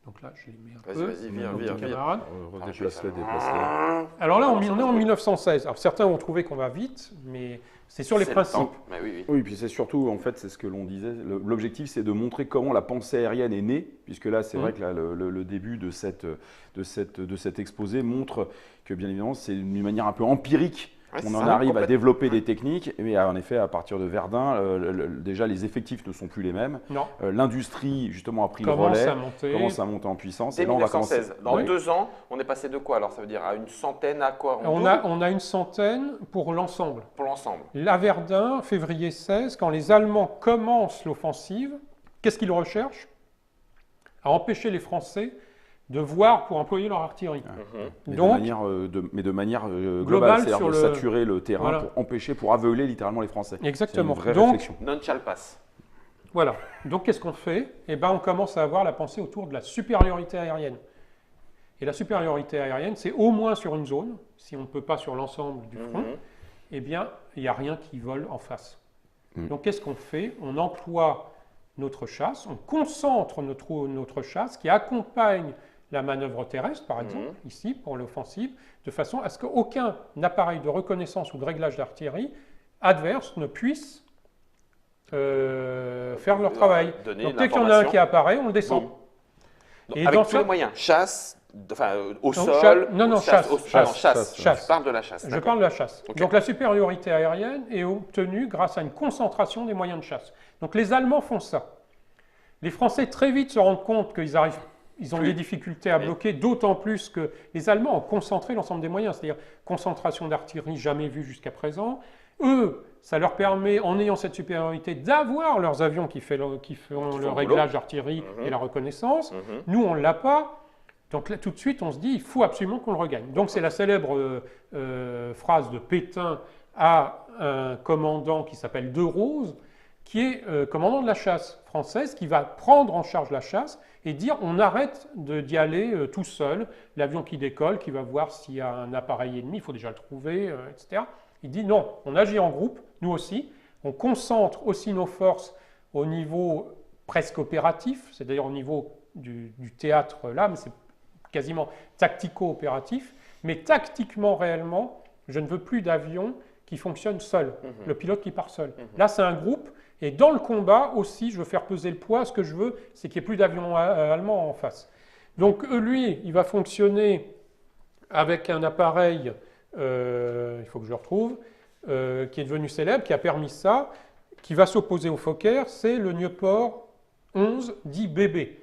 Donc là, je les mets un peu. Vas-y, viens. Déplace-les. Alors là, on est en 1916. Alors certains ont trouvé qu'on va vite, mais c'est sur les principes. Oui, puis c'est surtout, en fait, c'est ce que l'on disait. L'objectif, c'est de montrer comment la pensée aérienne est née, puisque là, c'est vrai que là, le début de cet exposé montre que, bien évidemment, c'est d'une manière un peu empirique. On en arrive à développer des techniques, mais en effet, à partir de Verdun, déjà les effectifs ne sont plus les mêmes. L'industrie, justement, a pris le relais, commence à monter en puissance. Et là, on va commencer. Dans 2 ans, on est passé de quoi? Alors, ça veut dire à une centaine, à quoi? On a une centaine pour l'ensemble. Pour l'ensemble. La Verdun, février 16, quand les Allemands commencent l'offensive, qu'est-ce qu'ils recherchent? À empêcher les Français de voir pour employer leur artillerie. Donc, de manière globale, c'est-à-dire de saturer le terrain pour empêcher, pour aveugler littéralement les Français. Exactement. C'est une vraie réflexion. Non shall pass. Voilà. Donc qu'est-ce qu'on fait? On commence à avoir la pensée autour de la supériorité aérienne. Et la supériorité aérienne, c'est au moins sur une zone, si on ne peut pas sur l'ensemble du front, il n'y a rien qui vole en face. Donc qu'est-ce qu'on fait? On emploie notre chasse, on concentre notre chasse qui accompagne la manœuvre terrestre, par exemple, ici, pour l'offensive, de façon à ce qu'aucun appareil de reconnaissance ou de réglage d'artillerie adverse ne puisse faire leur travail. Donc, dès qu'il y en a un qui apparaît, on le descend. Donc, avec tous les moyens, chasse, au sol. Chasse. Je parle de la chasse. Je parle de la chasse. Okay. Donc la supériorité aérienne est obtenue grâce à une concentration des moyens de chasse. Donc les Allemands font ça. Les Français très vite se rendent compte qu'ils ont des difficultés à bloquer, d'autant plus que les Allemands ont concentré l'ensemble des moyens, c'est-à-dire concentration d'artillerie jamais vue jusqu'à présent. Eux, ça leur permet, en ayant cette supériorité, d'avoir leurs avions qui font le réglage d'artillerie et la reconnaissance. Nous, on ne l'a pas. Donc là, tout de suite, on se dit, il faut absolument qu'on le regagne. Donc c'est la célèbre phrase de Pétain à un commandant qui s'appelle De Rose, qui est commandant de la chasse française, qui va prendre en charge la chasse et dire on arrête d'y aller tout seul, l'avion qui décolle, qui va voir s'il y a un appareil ennemi, il faut déjà le trouver, etc. Il dit non, on agit en groupe, nous aussi, on concentre aussi nos forces au niveau presque opératif, c'est d'ailleurs au niveau du théâtre là, mais c'est quasiment tactico-opératif, mais tactiquement réellement, je ne veux plus d'avions qui fonctionne seul, le pilote qui part seul. Là, c'est un groupe, et dans le combat aussi, je veux faire peser le poids. Ce que je veux, c'est qu'il n'y ait plus d'avions allemands en face. Donc, lui, il va fonctionner avec un appareil, il faut que je le retrouve, qui est devenu célèbre, qui a permis ça, qui va s'opposer au Fokker, c'est le Nieuport 11 dit BB.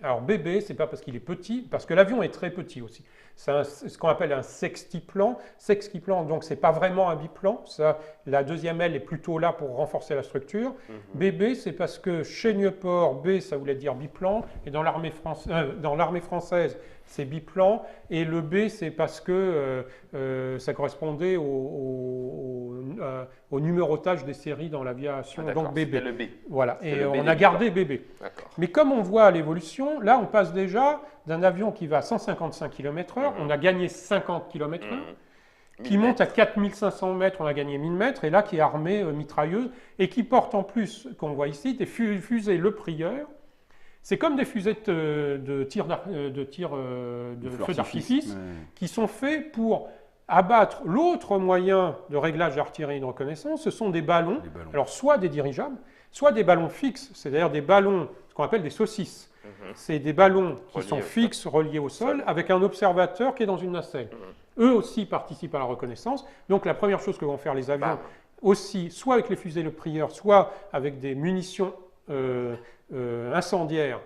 Alors BB, c'est pas parce qu'il est petit, parce que l'avion est très petit aussi. C'est ce qu'on appelle un sextiplan. Sextiplan, donc c'est pas vraiment un biplan. Ça, la deuxième aile est plutôt là pour renforcer la structure. BB, c'est parce que chez Nieuport, B, ça voulait dire biplan, et dans l'armée française, c'est biplan, et le B, c'est parce que ça correspondait au numérotage des séries dans l'aviation, donc BB. Le B. Voilà, C'est et le B on a gardé BB. Mais comme on voit à l'évolution, là, on passe déjà d'un avion qui va à 155 km/h, on a gagné 50 km/h, qui monte à 4500 mètres, on a gagné 1000 mètres, et là, qui est armé mitrailleuse, et qui porte en plus, qu'on voit ici, des fusées Le Prieur. C'est comme des fusées de feu d'artifice qui sont faits pour abattre l'autre moyen de réglage d'artillerie et de reconnaissance. Ce sont des ballons, alors soit des dirigeables, soit des ballons fixes, c'est d'ailleurs des ballons, ce qu'on appelle des saucisses. C'est des ballons qui sont fixes, reliés au sol, avec un observateur qui est dans une nacelle. Eux aussi participent à la reconnaissance. Donc la première chose que vont faire les avions, aussi, soit avec les fusées Le Prieur, soit avec des munitions incendiaires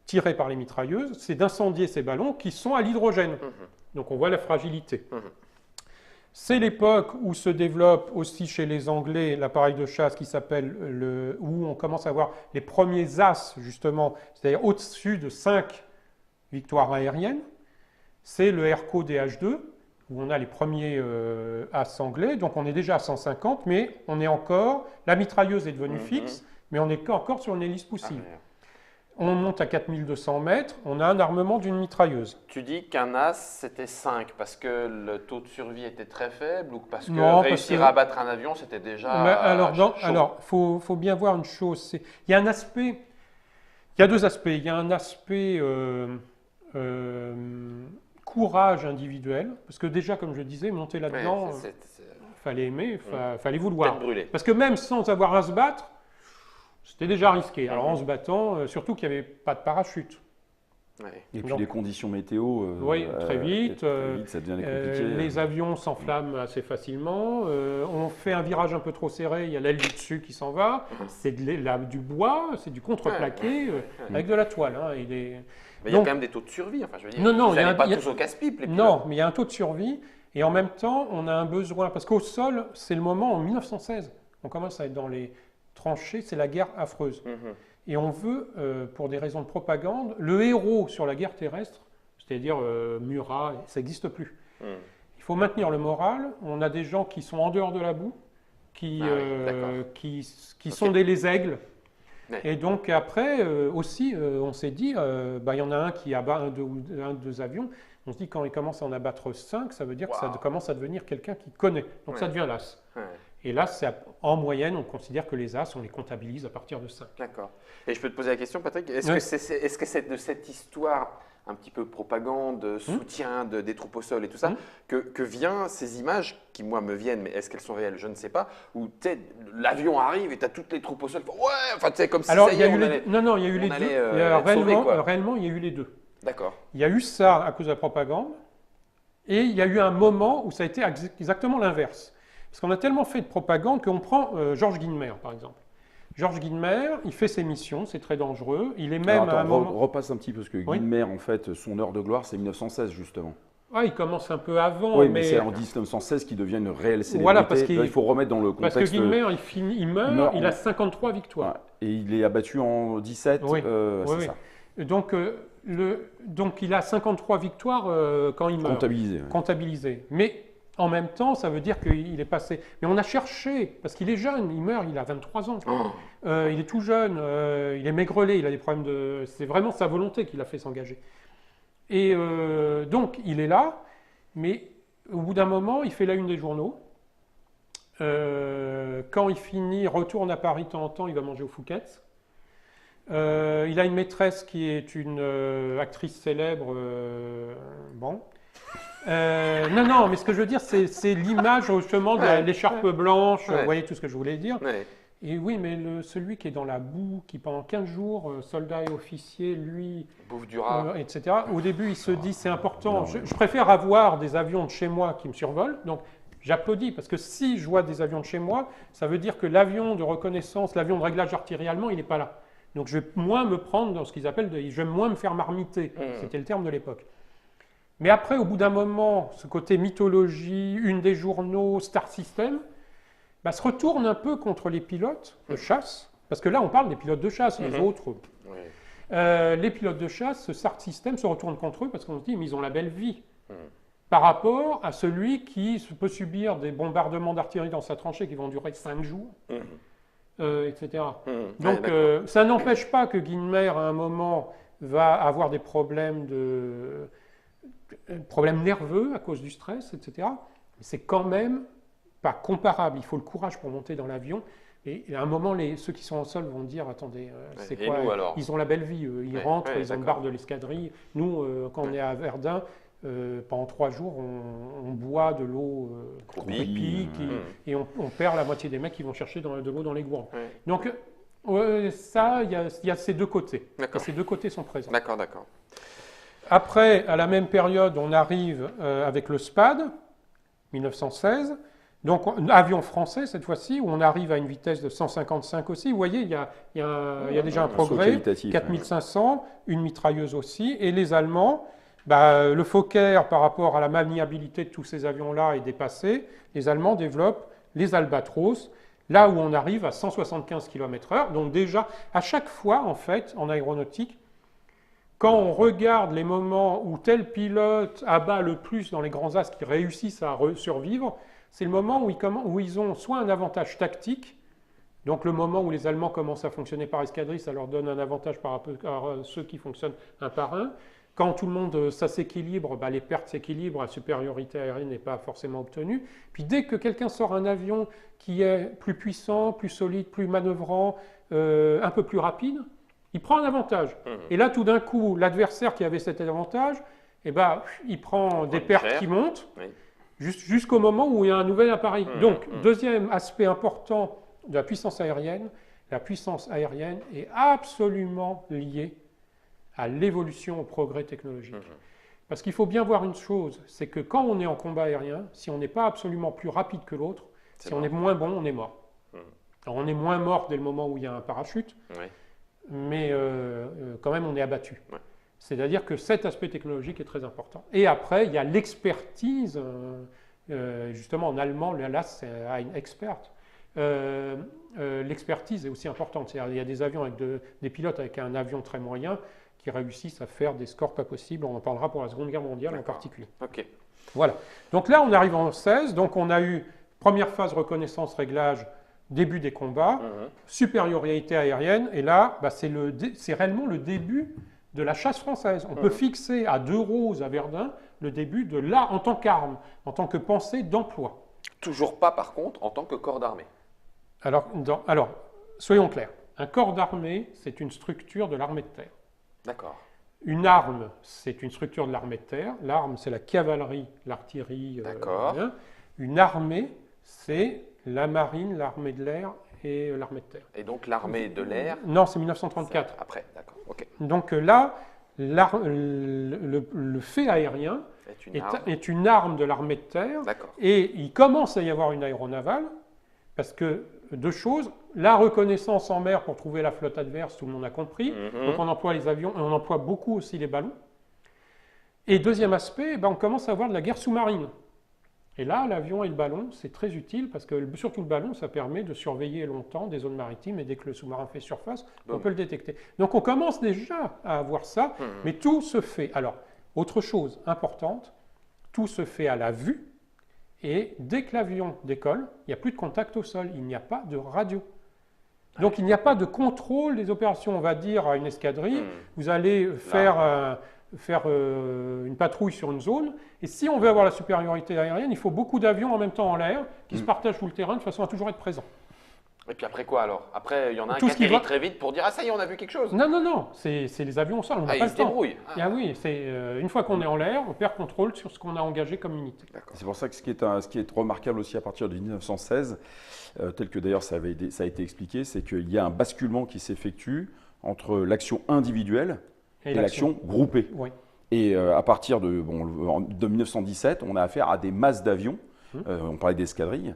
tirées par les mitrailleuses, c'est d'incendier ces ballons qui sont à l'hydrogène. Donc on voit la fragilité. C'est l'époque où se développe aussi chez les Anglais l'appareil de chasse qui s'appelle où on commence à voir les premiers as, justement, c'est-à-dire au-dessus de 5 victoires aériennes. C'est le Airco DH2, où on a les premiers as anglais. Donc on est déjà à 150, mais on est encore, la mitrailleuse est devenue fixe, mais on est encore sur une hélice poussive. On monte à 4200 mètres, on a un armement d'une mitrailleuse. Tu dis qu'un as, c'était 5 parce que le taux de survie était très faible ou parce que réussir à abattre un avion, c'était déjà alors, faut bien voir une chose. Il y a un aspect, il y a deux aspects. Il y a un aspect courage individuel, parce que déjà, comme je disais, monter là-dedans, fallait aimer, fallait vouloir. Parce que même sans avoir à se battre, c'était déjà risqué. Alors en se battant, surtout qu'il n'y avait pas de parachute. Et puis les conditions météo, très vite, ça devient compliqué. Les avions s'enflamment assez facilement. On fait un virage un peu trop serré, il y a l'aile du dessus qui s'en va. C'est du bois, c'est du contreplaqué avec de la toile. Hein, mais il y a quand même des taux de survie. Enfin, je veux dire, non, ils n'allaient pas tous au casse-pipe. Non, mais il y a un taux de survie. Et en même temps, on a un besoin. Parce qu'au sol, c'est le moment en 1916. On commence à être dans les tranchées, c'est la guerre affreuse. Et on veut, pour des raisons de propagande, le héros sur la guerre terrestre, c'est-à-dire Murat, ça n'existe plus. Il faut maintenir le moral. On a des gens qui sont en dehors de la boue, qui sont les aigles. Et donc après, aussi, on s'est dit, il y en a un qui abat un ou deux avions. On se dit, quand il commence à en abattre 5, ça veut dire que ça commence à devenir quelqu'un qui connaît. Donc ça devient l'as. Et là, en moyenne, on considère que les as, on les comptabilise à partir de 5. D'accord. Et je peux te poser la question, Patrick, est-ce que c'est de cette histoire un petit peu propagande, soutien des troupes au sol et tout ça, que viennent ces images qui, moi, me viennent, mais est-ce qu'elles sont réelles? Je ne sais pas, où l'avion arrive et tu as toutes les troupes au sol. Comme si alors, ça y est, non, il y a eu les deux. Réellement, il y a eu les deux. D'accord. Il y a eu ça à cause de la propagande, et il y a eu un moment où ça a été exactement l'inverse. Parce qu'on a tellement fait de propagande qu'on prend Georges Guynemer, par exemple. Georges Guynemer, il fait ses missions, c'est très dangereux. Il est même à un moment... repasse un petit peu, parce que Guynemer, en fait, son heure de gloire, c'est 1916, justement. Il commence un peu avant. Oui, mais c'est en 1916 qu'il devient une réelle célébrité. Voilà, parce qu'il faut remettre dans le contexte... Parce que Guynemer, il meurt, il a 53 victoires. Ouais. Et il est abattu en 17, c'est ça. Donc il a 53 victoires quand il meurt. Comptabilisées. Mais en même temps, ça veut dire qu'il est passé. Mais on a cherché, parce qu'il est jeune, il meurt, il a 23 ans. Il est tout jeune, il est maigrelet, il a des problèmes de. C'est vraiment sa volonté qui l'a fait s'engager. Et donc, il est là, mais au bout d'un moment, il fait la une des journaux. Quand il finit, il retourne à Paris de temps en temps, il va manger au Fouquet's. Il a une maîtresse qui est une actrice célèbre. Non, mais ce que je veux dire, c'est l'image justement de l'écharpe blanche, Ouais. vous voyez tout ce que je voulais dire. Ouais. Et oui, mais celui qui est dans la boue, qui pendant 15 jours, soldat et officier, lui, Bouffe du rat. etc., au début, il se dit, c'est important, Non, je préfère avoir des avions de chez moi qui me survolent, donc j'applaudis, parce que si je vois des avions de chez moi, ça veut dire que l'avion de reconnaissance, l'avion de réglage artillerie allemand, il n'est pas là. Donc je vais moins me prendre dans ce qu'ils appellent, je vais moins me faire marmiter, c'était le terme de l'époque. Mais après, au bout d'un moment, ce côté mythologie, une des journaux, Star System, bah, se retourne un peu contre les pilotes de chasse, parce que là, on parle des pilotes de chasse, les autres. Oui. Les pilotes de chasse, ce Star System se retourne contre eux parce qu'on se dit, mais ils ont la belle vie. Par rapport à celui qui peut subir des bombardements d'artillerie dans sa tranchée qui vont durer 5 jours, etc. Donc, ça n'empêche pas que Guynemer, à un moment, va avoir des problèmes nerveux à cause du stress, etc. Mais c'est quand même pas comparable. Il faut le courage pour monter dans l'avion. Et à un moment, ceux qui sont au sol vont dire, attendez, c'est et quoi nous, alors ils ont la belle vie, ils rentrent, ils ont une barre de l'escadrille. Nous, quand on est à Verdun, pendant 3 jours, on boit de l'eau croupie, et on perd la moitié des mecs qui vont chercher de l'eau dans les gourdes. Donc, ça, il y a ces deux côtés. Et ces deux côtés sont présents. D'accord. Après, à la même période, on arrive avec le SPAD, 1916. Donc, avion français cette fois-ci, où on arrive à une vitesse de 155 aussi. Vous voyez, il y a déjà un progrès. 4500, une mitrailleuse aussi. Et les Allemands, le Fokker, par rapport à la maniabilité de tous ces avions-là, est dépassé. Les Allemands développent les Albatros, là où on arrive à 175 km/h. Donc déjà, à chaque fois, en fait, en aéronautique, quand on regarde les moments où tel pilote abat le plus dans les grands astres qui réussissent à survivre, c'est le moment où ils ont soit un avantage tactique, donc le moment où les Allemands commencent à fonctionner par escadrille, ça leur donne un avantage par rapport à ceux qui fonctionnent un par un. Quand tout le monde, ça s'équilibre, les pertes s'équilibrent, la supériorité aérienne n'est pas forcément obtenue. Puis dès que quelqu'un sort un avion qui est plus puissant, plus solide, plus manœuvrant, un peu plus rapide, il prend un avantage. Et là, tout d'un coup, l'adversaire qui avait cet avantage, il prend des pertes qui montent, jusqu'au moment où il y a un nouvel appareil. Donc, deuxième aspect important de la puissance aérienne est absolument liée à l'évolution, au progrès technologique. Parce qu'il faut bien voir une chose, c'est que quand on est en combat aérien, si on n'est pas absolument plus rapide que l'autre, si on est moins bon, on est mort. Alors, on est moins mort dès le moment où il y a un parachute, mais quand même on est abattu. C'est-à-dire que cet aspect technologique est très important. Et après, il y a l'expertise, justement en allemand, là c'est ein Expert. L'expertise est aussi importante. C'est-à-dire, il y a des avions des pilotes avec un avion très moyen qui réussissent à faire des scores pas possibles. On en parlera pour la Seconde Guerre mondiale en particulier. Voilà. Donc là, on arrive en 16. Donc on a eu première phase reconnaissance, réglage, début des combats, supériorité aérienne. Et là, c'est réellement le début de la chasse française. On peut fixer à 2 roses à Verdun le début de là en tant qu'arme, en tant que pensée d'emploi. Toujours pas, par contre, en tant que corps d'armée. Alors, soyons clairs. Un corps d'armée, c'est une structure de l'armée de terre. D'accord. Une arme, c'est une structure de l'armée de terre. L'arme, c'est la cavalerie, l'artillerie. D'accord. Une armée, c'est la marine, l'armée de l'air et l'armée de terre. Et donc l'armée de l'air? Non, c'est 1934. Après, d'accord. Ok. Donc là, le fait aérien est une arme de l'armée de terre. D'accord. Et il commence à y avoir une aéronavale, parce que, 2 choses, la reconnaissance en mer pour trouver la flotte adverse, tout le monde a compris. Donc on emploie les avions et on emploie beaucoup aussi les ballons. Et deuxième aspect, on commence à avoir de la guerre sous-marine. Et là, l'avion et le ballon, c'est très utile parce que surtout le ballon, ça permet de surveiller longtemps des zones maritimes et dès que le sous-marin fait surface, on peut le détecter. Donc on commence déjà à avoir ça, mais tout se fait. Alors, autre chose importante, tout se fait à la vue et dès que l'avion décolle, il n'y a plus de contact au sol, il n'y a pas de radio. Donc il n'y a pas de contrôle des opérations. On va dire à une escadrille, vous allez faire une patrouille sur une zone. Et si on veut avoir la supériorité aérienne, il faut beaucoup d'avions en même temps en l'air qui se partagent tout le terrain de façon à toujours être présent. Et puis après quoi alors? Après, il y en a un Tout qui ce qui atterrit va- très vite pour dire « Ah ça y est, on a vu quelque chose ». Non, non, non, c'est les avions au sol, on n'a Ah, pas ils le se temps. débrouillent. Ah oui, une fois qu'on est en l'air, on perd contrôle sur ce qu'on a engagé comme unité. D'accord. C'est pour ça que ce qui est remarquable aussi à partir de 1916, tel que d'ailleurs ça a été expliqué, c'est qu'il y a un basculement qui s'effectue entre l'action individuelle et l'action groupée. Oui. Et à partir de 1917, on a affaire à des masses d'avions, on parlait d'escadrilles,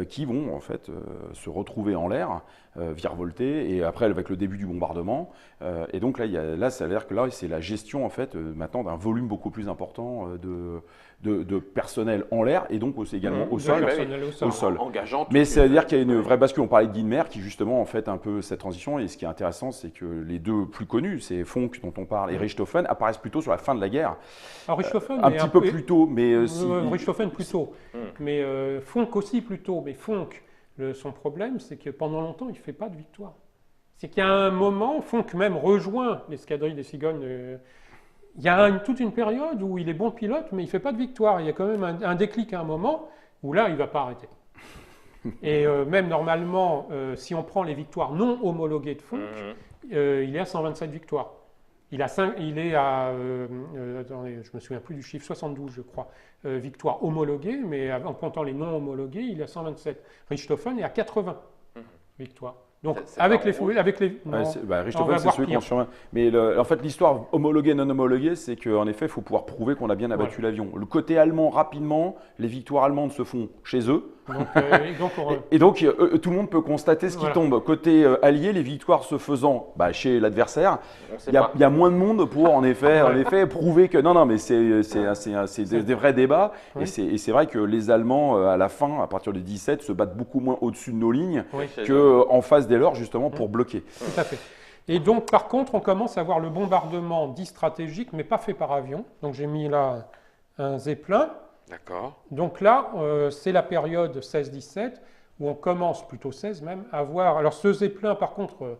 qui vont en fait se retrouver en l'air, virevolter, et après avec le début du bombardement. Et donc là, ça a l'air que là, c'est la gestion en fait maintenant d'un volume beaucoup plus important de personnel en l'air et donc aussi également au sol. Personnel au sol. Engageant. Mais c'est-à-dire qu'il y a une vraie bascule. On parlait de Guinmer qui justement en fait un peu cette transition. Et ce qui est intéressant, c'est que les deux plus connus, c'est Fonck dont on parle et Richthofen, apparaissent plutôt sur la fin de la guerre. Alors Richthofen Un petit peu plus tôt, mais Richthofen plus tôt. Mais Fonck aussi plus tôt. Mais Fonck, son problème, c'est que pendant longtemps, il ne fait pas de victoire. C'est qu'il y a un moment, Fonck même rejoint l'escadrille des Cigognes. Il y a toute une période où il est bon pilote, mais il ne fait pas de victoire. Il y a quand même un déclic à un moment où là, il ne va pas arrêter. Et même normalement, si on prend les victoires non homologuées de Fonck, il est à 127 victoires. Il est à, attendez, je ne me souviens plus du chiffre, 72 je crois, victoires homologuées, mais en comptant les non homologuées, il est à 127. Richthofen est à 80 victoires. Donc, avec les. Non, Richthofen, c'est celui qu'on surmain. Mais en fait, l'histoire homologuée, non homologuée, c'est qu'en effet, il faut pouvoir prouver qu'on a bien abattu l'avion. Le côté allemand, rapidement, les victoires allemandes se font chez eux. Donc, tout le monde peut constater ce qui tombe. Côté allié, les victoires se faisant chez l'adversaire, il y a moins de monde pour, en effet, prouver que. Non, mais c'est des vrais débats. Oui. Et c'est vrai que les Allemands, à la fin, à partir de 17, se battent beaucoup moins au-dessus de nos lignes qu'en face des leurs, justement, pour bloquer. Tout à fait. Et donc, par contre, on commence à voir le bombardement dit stratégique, mais pas fait par avion. Donc, j'ai mis là un Zeppelin. D'accord. Donc là, c'est la période 16-17, où on commence, plutôt 16 même, à voir. Alors, ce Zeppelin, par contre,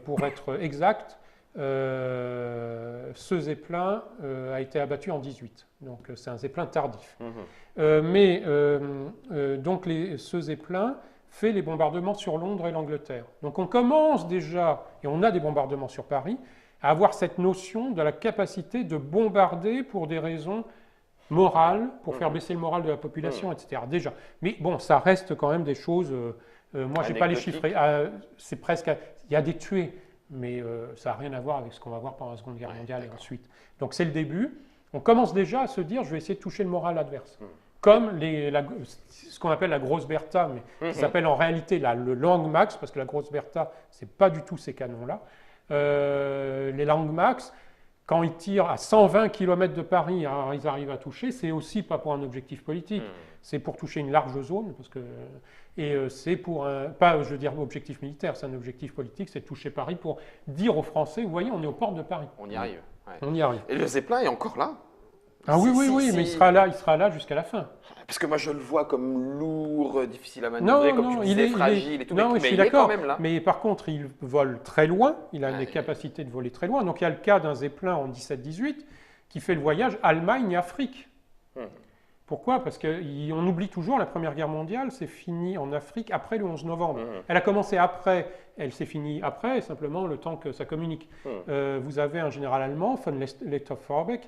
pour être exact, ce Zeppelin a été abattu en 18. Donc, c'est un Zeppelin tardif. Donc, ce Zeppelin fait les bombardements sur Londres et l'Angleterre. Donc on commence déjà, et on a des bombardements sur Paris, à avoir cette notion de la capacité de bombarder pour des raisons morales, pour faire baisser le moral de la population, etc. Déjà. Mais bon, ça reste quand même des choses... moi, je n'ai pas les chiffres. C'est presque... Il y a des tués, mais ça n'a rien à voir avec ce qu'on va voir pendant la Seconde Guerre mondiale et ensuite. Donc c'est le début. On commence déjà à se dire, je vais essayer de toucher le moral adverse. Comme ce qu'on appelle la grosse Bertha, mais qui s'appelle en réalité le Lang Max, parce que la grosse Bertha, ce n'est pas du tout ces canons-là. Les Lang Max, quand ils tirent à 120 km de Paris, ils arrivent à toucher, c'est aussi pas pour un objectif politique, c'est pour toucher une large zone, c'est pour pas, je veux dire, objectif militaire, c'est un objectif politique, c'est toucher Paris pour dire aux Français, vous voyez, on est aux portes de Paris. On y arrive. Ouais. On y arrive. Et le Zeppelin est encore là? Ah oui, mais il sera là jusqu'à la fin. Parce que moi je le vois comme lourd, difficile à manœuvrer, comme tu disais, fragile et tout, mais il est quand même là. Mais par contre, il vole très loin, il a des capacités de voler très loin. Donc il y a le cas d'un Zeppelin en 17-18 qui fait le voyage Allemagne-Afrique. Pourquoi? Parce qu'on oublie toujours la Première Guerre mondiale, c'est fini en Afrique après le 11 novembre. Elle a commencé après, elle s'est finie après, simplement le temps que ça communique. Vous avez un général allemand, von Lettow-Vorbeck,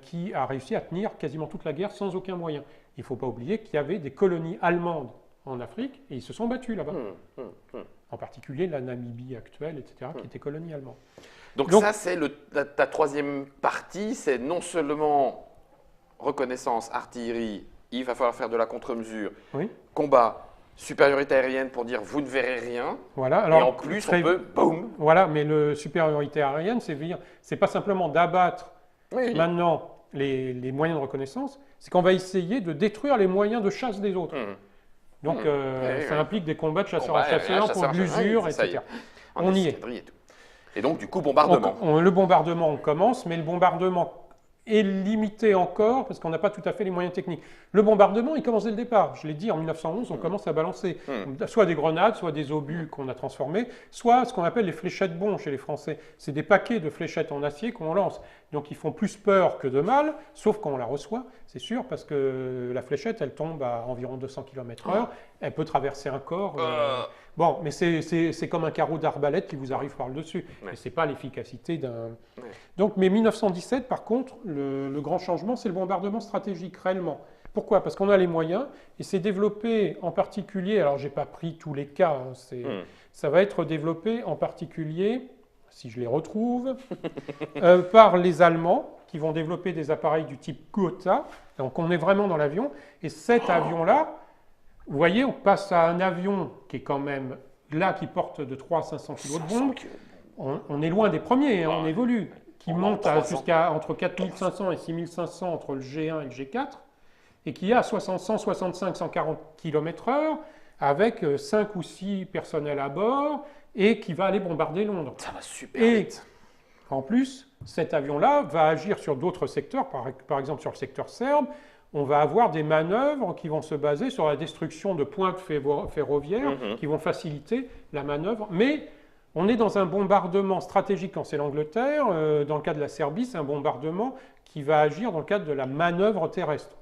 qui a réussi à tenir quasiment toute la guerre sans aucun moyen. Il ne faut pas oublier qu'il y avait des colonies allemandes en Afrique et ils se sont battus là-bas. En particulier la Namibie actuelle, etc., qui était colonie allemande. Donc ça, c'est ta troisième partie, c'est non seulement reconnaissance, artillerie, il va falloir faire de la contre-mesure, combat, supériorité aérienne pour dire vous ne verrez rien, voilà, alors, et en plus on peut, boum. Voilà, mais la supériorité aérienne, c'est pas simplement d'abattre maintenant les moyens de reconnaissance, c'est qu'on va essayer de détruire les moyens de chasse des autres. Donc ça implique des combats de chasseurs à chasseurs pour de l'usure, etc. On y est. Et donc du coup, bombardement. Le bombardement, on commence, mais le bombardement est limité encore parce qu'on n'a pas tout à fait les moyens techniques. Le bombardement, il commence dès le départ. Je l'ai dit, en 1911, on commence à balancer soit des grenades, soit des obus qu'on a transformés, soit ce qu'on appelle les fléchettes bonds chez les Français. C'est des paquets de fléchettes en acier qu'on lance. Donc ils font plus peur que de mal, sauf quand on la reçoit, c'est sûr, parce que la fléchette, elle tombe à environ 200 km/h, Elle peut traverser un corps. Bon, mais c'est comme un carreau d'arbalète qui vous arrive par le dessus. Mais ce n'est pas l'efficacité d'un... Donc, mais 1917, par contre, le grand changement, c'est le bombardement stratégique, réellement. Pourquoi? Parce qu'on a les moyens, et c'est développé en particulier, alors je n'ai pas pris tous les cas, hein, ça va être développé en particulier, si je les retrouve, par les Allemands, qui vont développer des appareils du type Gotha. Donc on est vraiment dans l'avion, et cet avion-là, vous voyez, on passe à un avion qui est quand même là, qui porte de 300 à 500 kg de bombes. On est loin des premiers, hein, on évolue, qui monte jusqu'à entre 4500 et 6500 entre le G1 et le G4, et qui a 165, 140 km/h, avec 5 ou 6 personnels à bord, et qui va aller bombarder Londres. Ça va super vite. En plus, cet avion-là va agir sur d'autres secteurs, par exemple sur le secteur serbe. On va avoir des manœuvres qui vont se baser sur la destruction de points ferroviaires qui vont faciliter la manœuvre. Mais on est dans un bombardement stratégique quand c'est l'Angleterre. Dans le cas de la Serbie, c'est un bombardement qui va agir dans le cadre de la manœuvre terrestre.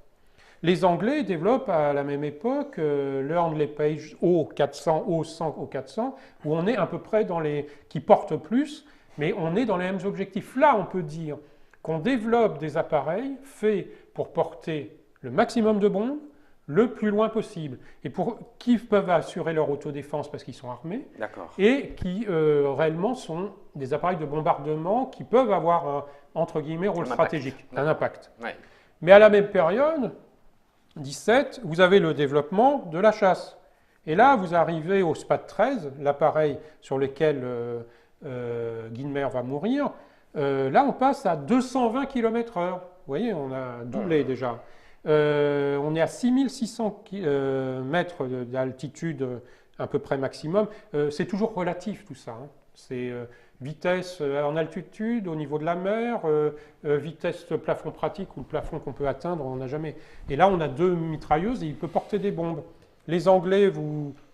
Les Anglais développent à la même époque le Handley Page O400, O100, O400, où on est à peu près dans les... qui portent plus, mais on est dans les mêmes objectifs. Là, on peut dire qu'on développe des appareils faits pour porter le maximum de bombes le plus loin possible, et qui peuvent assurer leur autodéfense parce qu'ils sont armés, et qui réellement sont des appareils de bombardement qui peuvent avoir un, entre guillemets, rôle stratégique, un impact. Ouais. Mais à la même période, 17, vous avez le développement de la chasse. Et là, vous arrivez au SPAT-13, l'appareil sur lequel Guynemer va mourir. Là, on passe à 220 km/h. Vous voyez, on a doublé déjà. On est à 6600 mètres d'altitude à peu près maximum. C'est toujours relatif tout ça. Hein. C'est vitesse en altitude, au niveau de la mer, vitesse plafond pratique ou le plafond qu'on peut atteindre, on n'a jamais. Et là, on a 2 mitrailleuses et il peut porter des bombes. Les Anglais,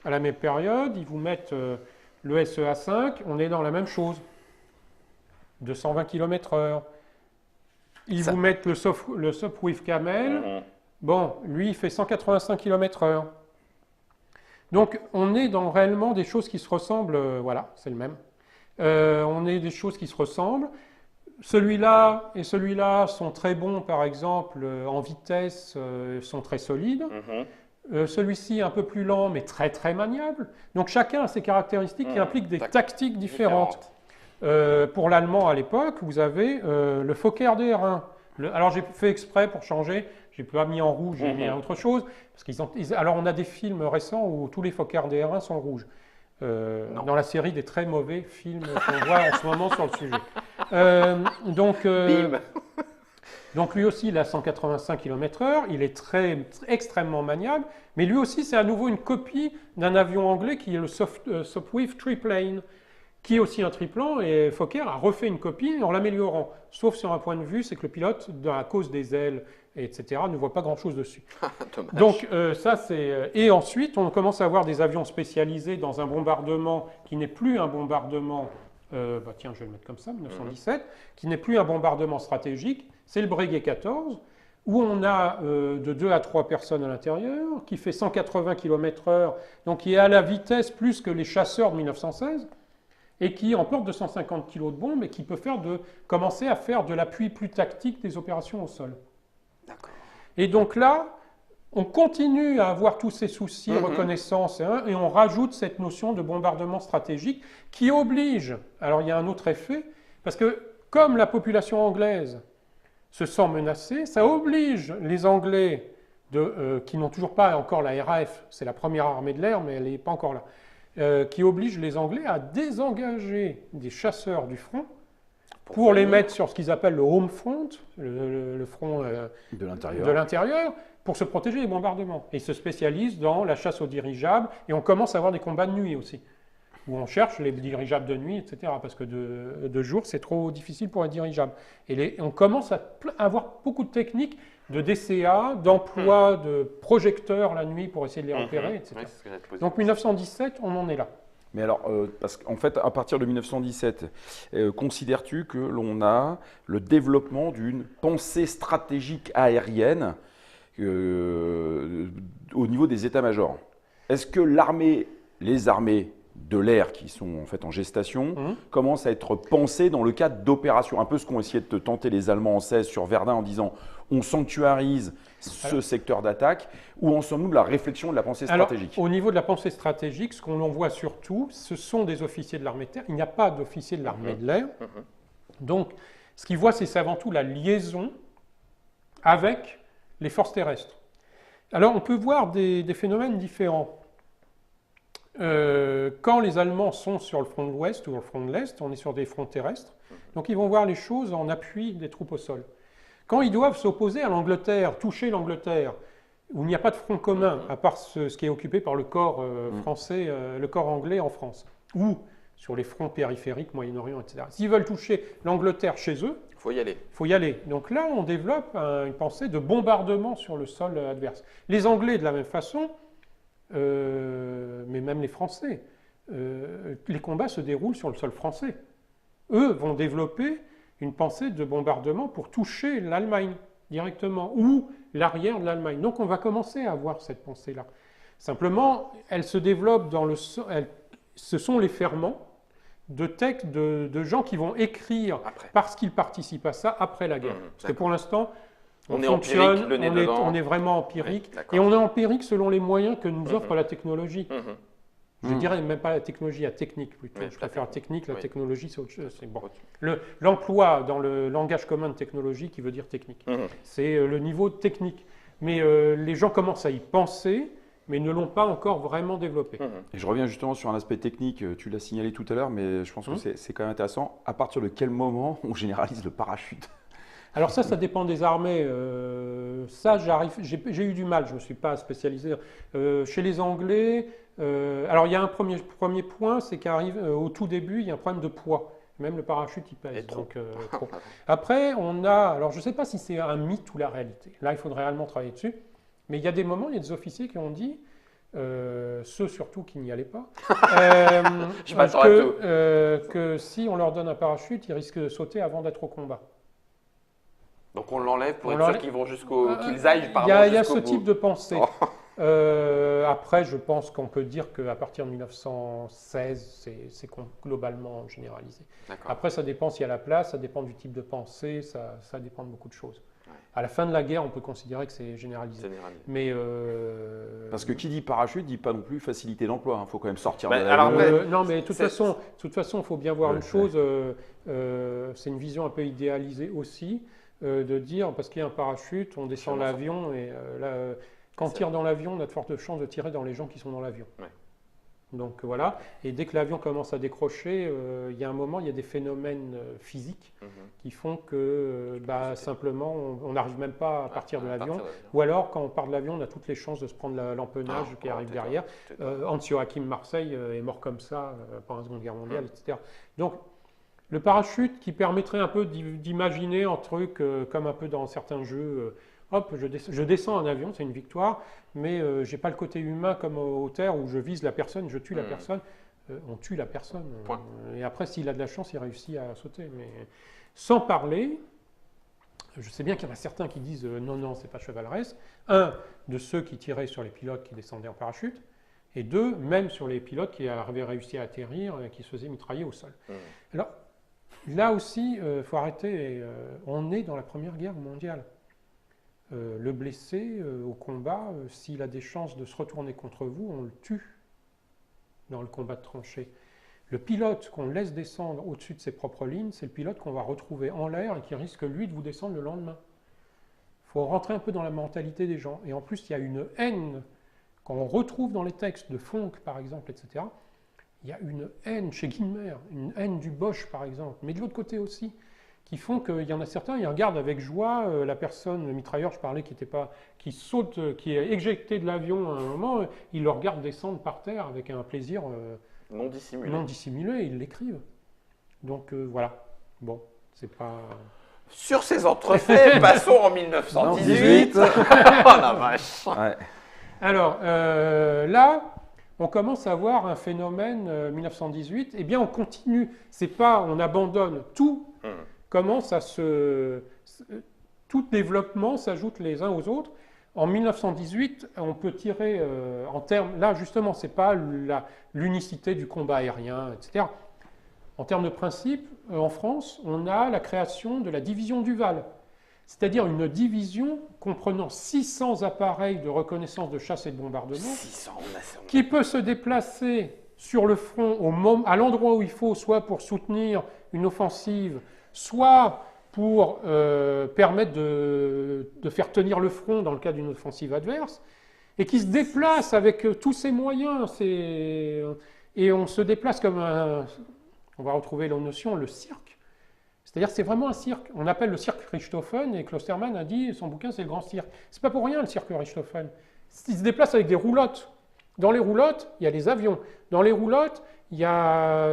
à la même période, ils vous mettent le SEA-5, on est dans la même chose. 220 km/h. Ils vous mettent le Sopwith Camel. Bon, lui, il fait 185 km/h. Donc, on est dans réellement des choses qui se ressemblent. Voilà, c'est le même. On est des choses qui se ressemblent. Celui-là et celui-là sont très bons, par exemple, en vitesse, sont très solides. Celui-ci un peu plus lent, mais très très maniable. Donc, chacun a ses caractéristiques qui impliquent des tactiques différentes. Pour l'allemand à l'époque, vous avez le Fokker DR1. Alors j'ai fait exprès pour changer, j'ai pas mis en rouge, j'ai mis autre chose. Parce alors on a des films récents où tous les Fokker DR1 sont rouges. Dans la série des très mauvais films qu'on voit en ce moment sur le sujet. Donc lui aussi, il a 185 km/h, il est extrêmement maniable, mais lui aussi, c'est à nouveau une copie d'un avion anglais qui est le Sopwith Triplane, qui est aussi un triplan, et Fokker a refait une copie en l'améliorant. Sauf sur un point de vue, c'est que le pilote, à cause des ailes, etc., ne voit pas grand-chose dessus. Donc ça, c'est... Et ensuite, on commence à avoir des avions spécialisés dans un bombardement qui n'est plus un bombardement... tiens, je vais le mettre comme ça, 1917, qui n'est plus un bombardement stratégique, c'est le Breguet 14, où on a de 2 à 3 personnes à l'intérieur, qui fait 180 km/h, donc qui est à la vitesse plus que les chasseurs de 1916, et qui emporte 250 kg de bombes et qui peut commencer à faire de l'appui plus tactique des opérations au sol. Et donc là, on continue à avoir tous ces soucis, reconnaissance, et on rajoute cette notion de bombardement stratégique qui oblige, alors il y a un autre effet, parce que comme la population anglaise se sent menacée, ça oblige les Anglais, qui n'ont toujours pas encore la RAF, c'est la première armée de l'air, mais elle n'est pas encore là, qui oblige les Anglais à désengager des chasseurs du front pour les mettre sur ce qu'ils appellent le home front, le front de l'intérieur, pour se protéger des bombardements. Et ils se spécialisent dans la chasse aux dirigeables, et on commence à avoir des combats de nuit aussi, où on cherche les dirigeables de nuit, etc., parce que de jour, c'est trop difficile pour un dirigeable. Et on commence à avoir beaucoup de techniques de DCA, d'emploi de projecteurs la nuit pour essayer de les repérer, etc. Donc 1917, on en est là. Mais alors, parce qu'en fait, à partir de 1917, considères-tu que l'on a le développement d'une pensée stratégique aérienne au niveau des états-majors? Est-ce que les armées de l'air qui sont en fait en gestation commencent à être pensées dans le cadre d'opérations, un peu ce qu'ont essayé de tenter les Allemands en 16 sur Verdun en disant on sanctuarise ce secteur d'attaque, ou en sommes-nous de la réflexion de la pensée stratégique? Au niveau de la pensée stratégique, ce qu'on en voit surtout, ce sont des officiers de l'armée de terre. Il n'y a pas d'officiers de l'armée de l'air. Donc, ce qu'ils voient, c'est avant tout la liaison avec les forces terrestres. Alors, on peut voir des phénomènes différents. Quand les Allemands sont sur le front de l'Ouest ou le front de l'Est, on est sur des fronts terrestres. Donc, ils vont voir les choses en appui des troupes au sol. Quand ils doivent s'opposer à l'Angleterre, toucher l'Angleterre, où il n'y a pas de front commun, à part ce qui est occupé par le corps français, le corps anglais en France, ou sur les fronts périphériques, Moyen-Orient, etc. S'ils veulent toucher l'Angleterre chez eux, il faut y aller. Il faut y aller. Donc là, on développe une pensée de bombardement sur le sol adverse. Les Anglais, de la même façon, mais même les Français, les combats se déroulent sur le sol français. Eux vont développer une pensée de bombardement pour toucher l'Allemagne directement, ou l'arrière de l'Allemagne. Donc on va commencer à avoir cette pensée-là. Simplement, elle se développe dans le... ce sont les ferments de textes de gens qui vont écrire parce qu'ils participent à ça après la guerre. Parce que pour l'instant, on fonctionne, empirique, on est vraiment empirique, et on est empirique selon les moyens que nous offre la technologie. Je dirais même pas la technologie, la technique plutôt. Je préfère la technique, la technologie c'est autre chose. Bon. L'emploi dans le langage commun de technologie qui veut dire technique. C'est le niveau technique. Mais les gens commencent à y penser, mais ne l'ont pas encore vraiment développé. Et je reviens justement sur un aspect technique, tu l'as signalé tout à l'heure, mais je pense que c'est quand même intéressant. À partir de quel moment on généralise le parachute? Alors ça dépend des armées. Ça, j'ai eu du mal, je ne me suis pas spécialisé. Chez les Anglais, alors il y a un premier point, c'est qu'arrive au tout début, il y a un problème de poids. Même le parachute, il pèse. Donc, trop. Après, on a, alors je ne sais pas si c'est un mythe ou la réalité. Là, il faudrait réellement travailler dessus. Mais il y a des moments, il y a des officiers qui ont dit, ceux surtout qui n'y allaient pas, que si on leur donne un parachute, ils risquent de sauter avant d'être au combat. Donc on l'enlève pour être sûr qu'ils vont qu'ils aillent par Il y a ce type de pensée. Après, je pense qu'on peut dire qu'à partir de 1916, c'est globalement généralisé. Après, ça dépend s'il y a la place, ça dépend du type de pensée, ça dépend de beaucoup de choses. À la fin de la guerre, on peut considérer que c'est généralisé. Mais parce que qui dit parachute dit pas non plus facilité d'emploi. Il faut quand même sortir. Non, mais de toute façon, il faut bien voir une chose. C'est une vision un peu idéalisée aussi, de dire parce qu'il y a un parachute, on descend l'avion et quand on tire dans l'avion, on a de fortes chances de tirer dans les gens qui sont dans l'avion. Donc voilà, et dès que l'avion commence à décrocher, il y a un moment, il y a des phénomènes physiques qui font que simplement, on n'arrive même pas à partir de l'avion. Ou alors, quand on part de l'avion, on a toutes les chances de se prendre l'empennage qui arrive derrière. Hans-Joachim Marseille est mort comme ça pendant la Seconde Guerre mondiale, etc. Donc, le parachute qui permettrait un peu d'imaginer un truc comme un peu dans certains jeux... hop, je descends un avion, c'est une victoire, mais je n'ai pas le côté humain comme au terre où je vise la personne, je tue la personne. On tue la personne. Et après, s'il a de la chance, il réussit à sauter. Mais sans parler, je sais bien qu'il y en a certains qui disent non, c'est pas chevaleresque. Un, de ceux qui tiraient sur les pilotes qui descendaient en parachute. Et deux, même sur les pilotes qui avaient réussi à atterrir et qui se faisaient mitrailler au sol. Alors, là aussi, il faut arrêter. On est dans la Première Guerre mondiale. Le blessé au combat, s'il a des chances de se retourner contre vous, on le tue dans le combat de tranchée. Le pilote qu'on laisse descendre au-dessus de ses propres lignes, c'est le pilote qu'on va retrouver en l'air et qui risque, lui, de vous descendre le lendemain. Il faut rentrer un peu dans la mentalité des gens. Et en plus, il y a une haine qu'on retrouve dans les textes de Fonck, par exemple, etc. Il y a une haine chez Guynemer, une haine du Boche, par exemple, mais de l'autre côté aussi, qui font qu'il y en a certains, ils regardent avec joie la personne, le mitrailleur, je parlais, qui saute, qui est éjecté de l'avion à un moment, ils le regardent descendre par terre avec un plaisir non dissimulé, ils l'écrivent. Donc voilà, bon, c'est pas... Sur ces entrefaits, passons en 1918. Oh la vache. Alors là, on commence à avoir un phénomène 1918, eh bien on continue, c'est pas on abandonne tout, commence à tout développement s'ajoute les uns aux autres. En 1918, on peut tirer en termes, là justement, ce n'est pas l'unicité du combat aérien, etc. En termes de principe, en France, on a la création de la division Duval, c'est-à-dire une division comprenant 600 appareils de reconnaissance de chasse et de bombardement, 600, qui peut se déplacer sur le front à l'endroit où il faut, soit pour soutenir une offensive, soit pour permettre de faire tenir le front dans le cas d'une offensive adverse, et qui se déplace avec tous ses moyens. Et on se déplace comme on va retrouver la notion, le cirque. C'est-à-dire c'est vraiment un cirque. On appelle le cirque Richthofen, et Klostermann a dit, son bouquin, c'est le grand cirque. C'est pas pour rien le cirque Richthofen. Il se déplace avec des roulottes. Dans les roulottes, il y a les avions. Dans les roulottes, il y a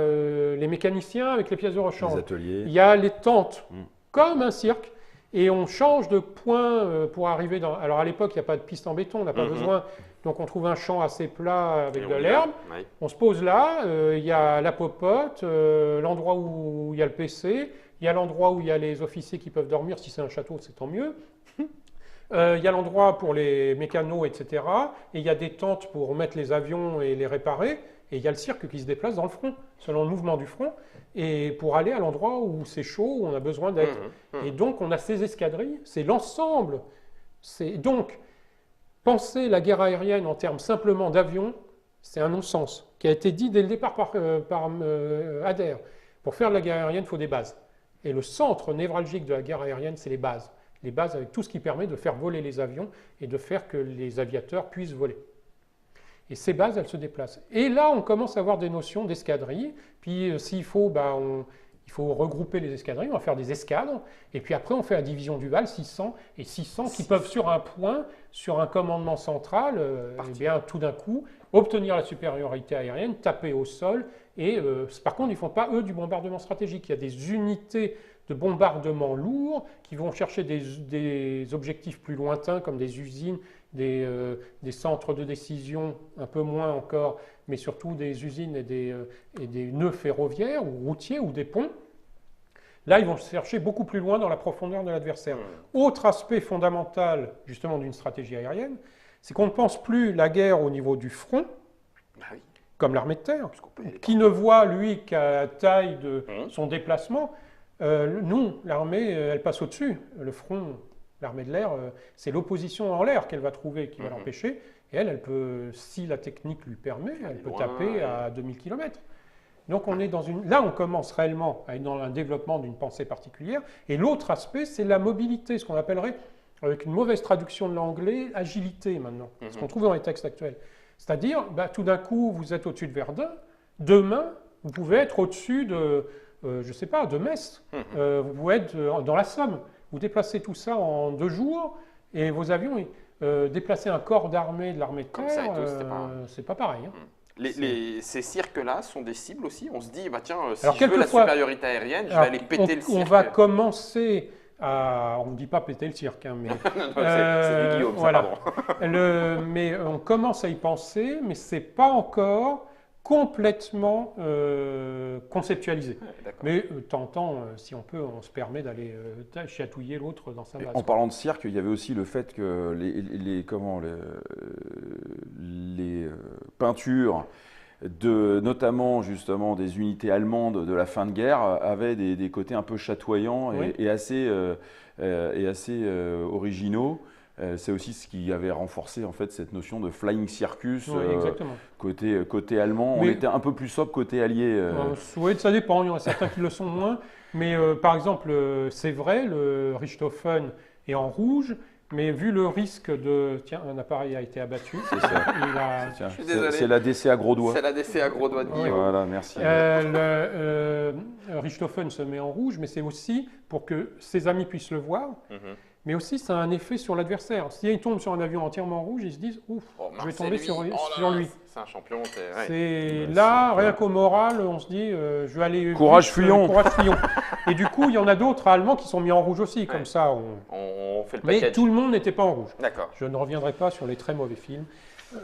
les mécaniciens avec les pièces de rechange. Les ateliers. Il y a les tentes, comme un cirque. Et on change de point pour arriver dans... Alors à l'époque, il n'y a pas de piste en béton, on n'a pas besoin. Donc on trouve un champ assez plat avec de l'herbe. Oui. On se pose là, il y a la popote, l'endroit où il y a le PC, il y a l'endroit où il y a les officiers qui peuvent dormir. Si c'est un château, c'est tant mieux. Il y a l'endroit pour les mécanos, etc. Et il y a des tentes pour mettre les avions et les réparer. Et il y a le cirque qui se déplace dans le front, selon le mouvement du front, et pour aller à l'endroit où c'est chaud, où on a besoin d'être. Et donc, on a ces escadrilles, c'est l'ensemble. Donc, penser la guerre aérienne en termes simplement d'avions, c'est un non-sens, qui a été dit dès le départ par Adair. Pour faire de la guerre aérienne, il faut des bases. Et le centre névralgique de la guerre aérienne, c'est les bases. Les bases avec tout ce qui permet de faire voler les avions et de faire que les aviateurs puissent voler. Et ces bases, elles se déplacent. Et là, on commence à avoir des notions d'escadrilles. Puis, s'il faut, il faut regrouper les escadrilles. On va faire des escadres. Et puis après, on fait la division Duval, 600 et 600 qui peuvent, sur un point, sur un commandement central, eh bien, tout d'un coup, obtenir la supériorité aérienne, taper au sol. Et par contre, ils ne font pas, eux, du bombardement stratégique. Il y a des unités de bombardement lourds qui vont chercher des objectifs plus lointains, comme des usines, des centres de décision, un peu moins encore, mais surtout des usines et des nœuds ferroviaires ou routiers ou des ponts. Là, ils vont chercher beaucoup plus loin dans la profondeur de l'adversaire. Autre aspect fondamental, justement, d'une stratégie aérienne, c'est qu'on ne pense plus la guerre au niveau du front, comme l'armée de terre, qui ne voit, lui, qu'à la taille de son déplacement. Nous, l'armée, elle passe au-dessus. Le front... L'armée de l'air, c'est l'opposition en l'air qu'elle va trouver qui va l'empêcher. Et elle peut, si la technique lui permet, elle peut taper à 2000 km. Donc on est dans une... Là, on commence réellement à être dans un développement d'une pensée particulière. Et l'autre aspect, c'est la mobilité, ce qu'on appellerait, avec une mauvaise traduction de l'anglais, agilité maintenant. Ce qu'on trouve dans les textes actuels. C'est-à-dire, tout d'un coup, vous êtes au-dessus de Verdun. Demain, vous pouvez être au-dessus de, je ne sais pas, de Metz. Vous pouvez être dans la Somme. Vous déplacez tout ça en 2 jours et vos avions, déplacer un corps d'armée de l'armée de terre, c'est pas pareil. Ces cirques-là sont des cibles aussi. On se dit, tiens, si je veux la supériorité aérienne, je vais aller péter le cirque. On va commencer à... On ne dit pas péter le cirque, mais... c'est du Guillaume, voilà. Pardon. Mais on commence à y penser, mais ce n'est pas encore complètement conceptualisé. Mais de temps en temps, si on peut, on se permet d'aller chatouiller l'autre dans sa base. En parlant de cirque, il y avait aussi le fait que les peintures notamment justement des unités allemandes de la fin de guerre avaient des côtés un peu chatoyants et assez originaux. C'est aussi ce qui avait renforcé en fait cette notion de flying circus côté allemand. On était un peu plus sobre côté allié. Oui, ça dépend. Il y en a certains qui le sont moins. Mais par exemple, c'est vrai, le Richthofen est en rouge. Mais vu le risque de... Tiens, un appareil a été abattu. C'est ça. C'est la DC à gros doigts. C'est la DC à gros doigts de Guillaume. Voilà, merci. Richthofen se met en rouge, mais c'est aussi pour que ses amis puissent le voir. Mais aussi, ça a un effet sur l'adversaire. S'il tombe sur un avion entièrement rouge, ils se disent « Ouf, je vais tomber sur lui. » C'est un champion. Là, rien qu'au moral, on se dit « Je vais aller... » Courage, fuyons. Et du coup, il y en a d'autres Allemands qui sont mis en rouge aussi. Comme ça, on fait le mais package. tout le monde n'était pas en rouge. D'accord. Je ne reviendrai pas sur les très mauvais films.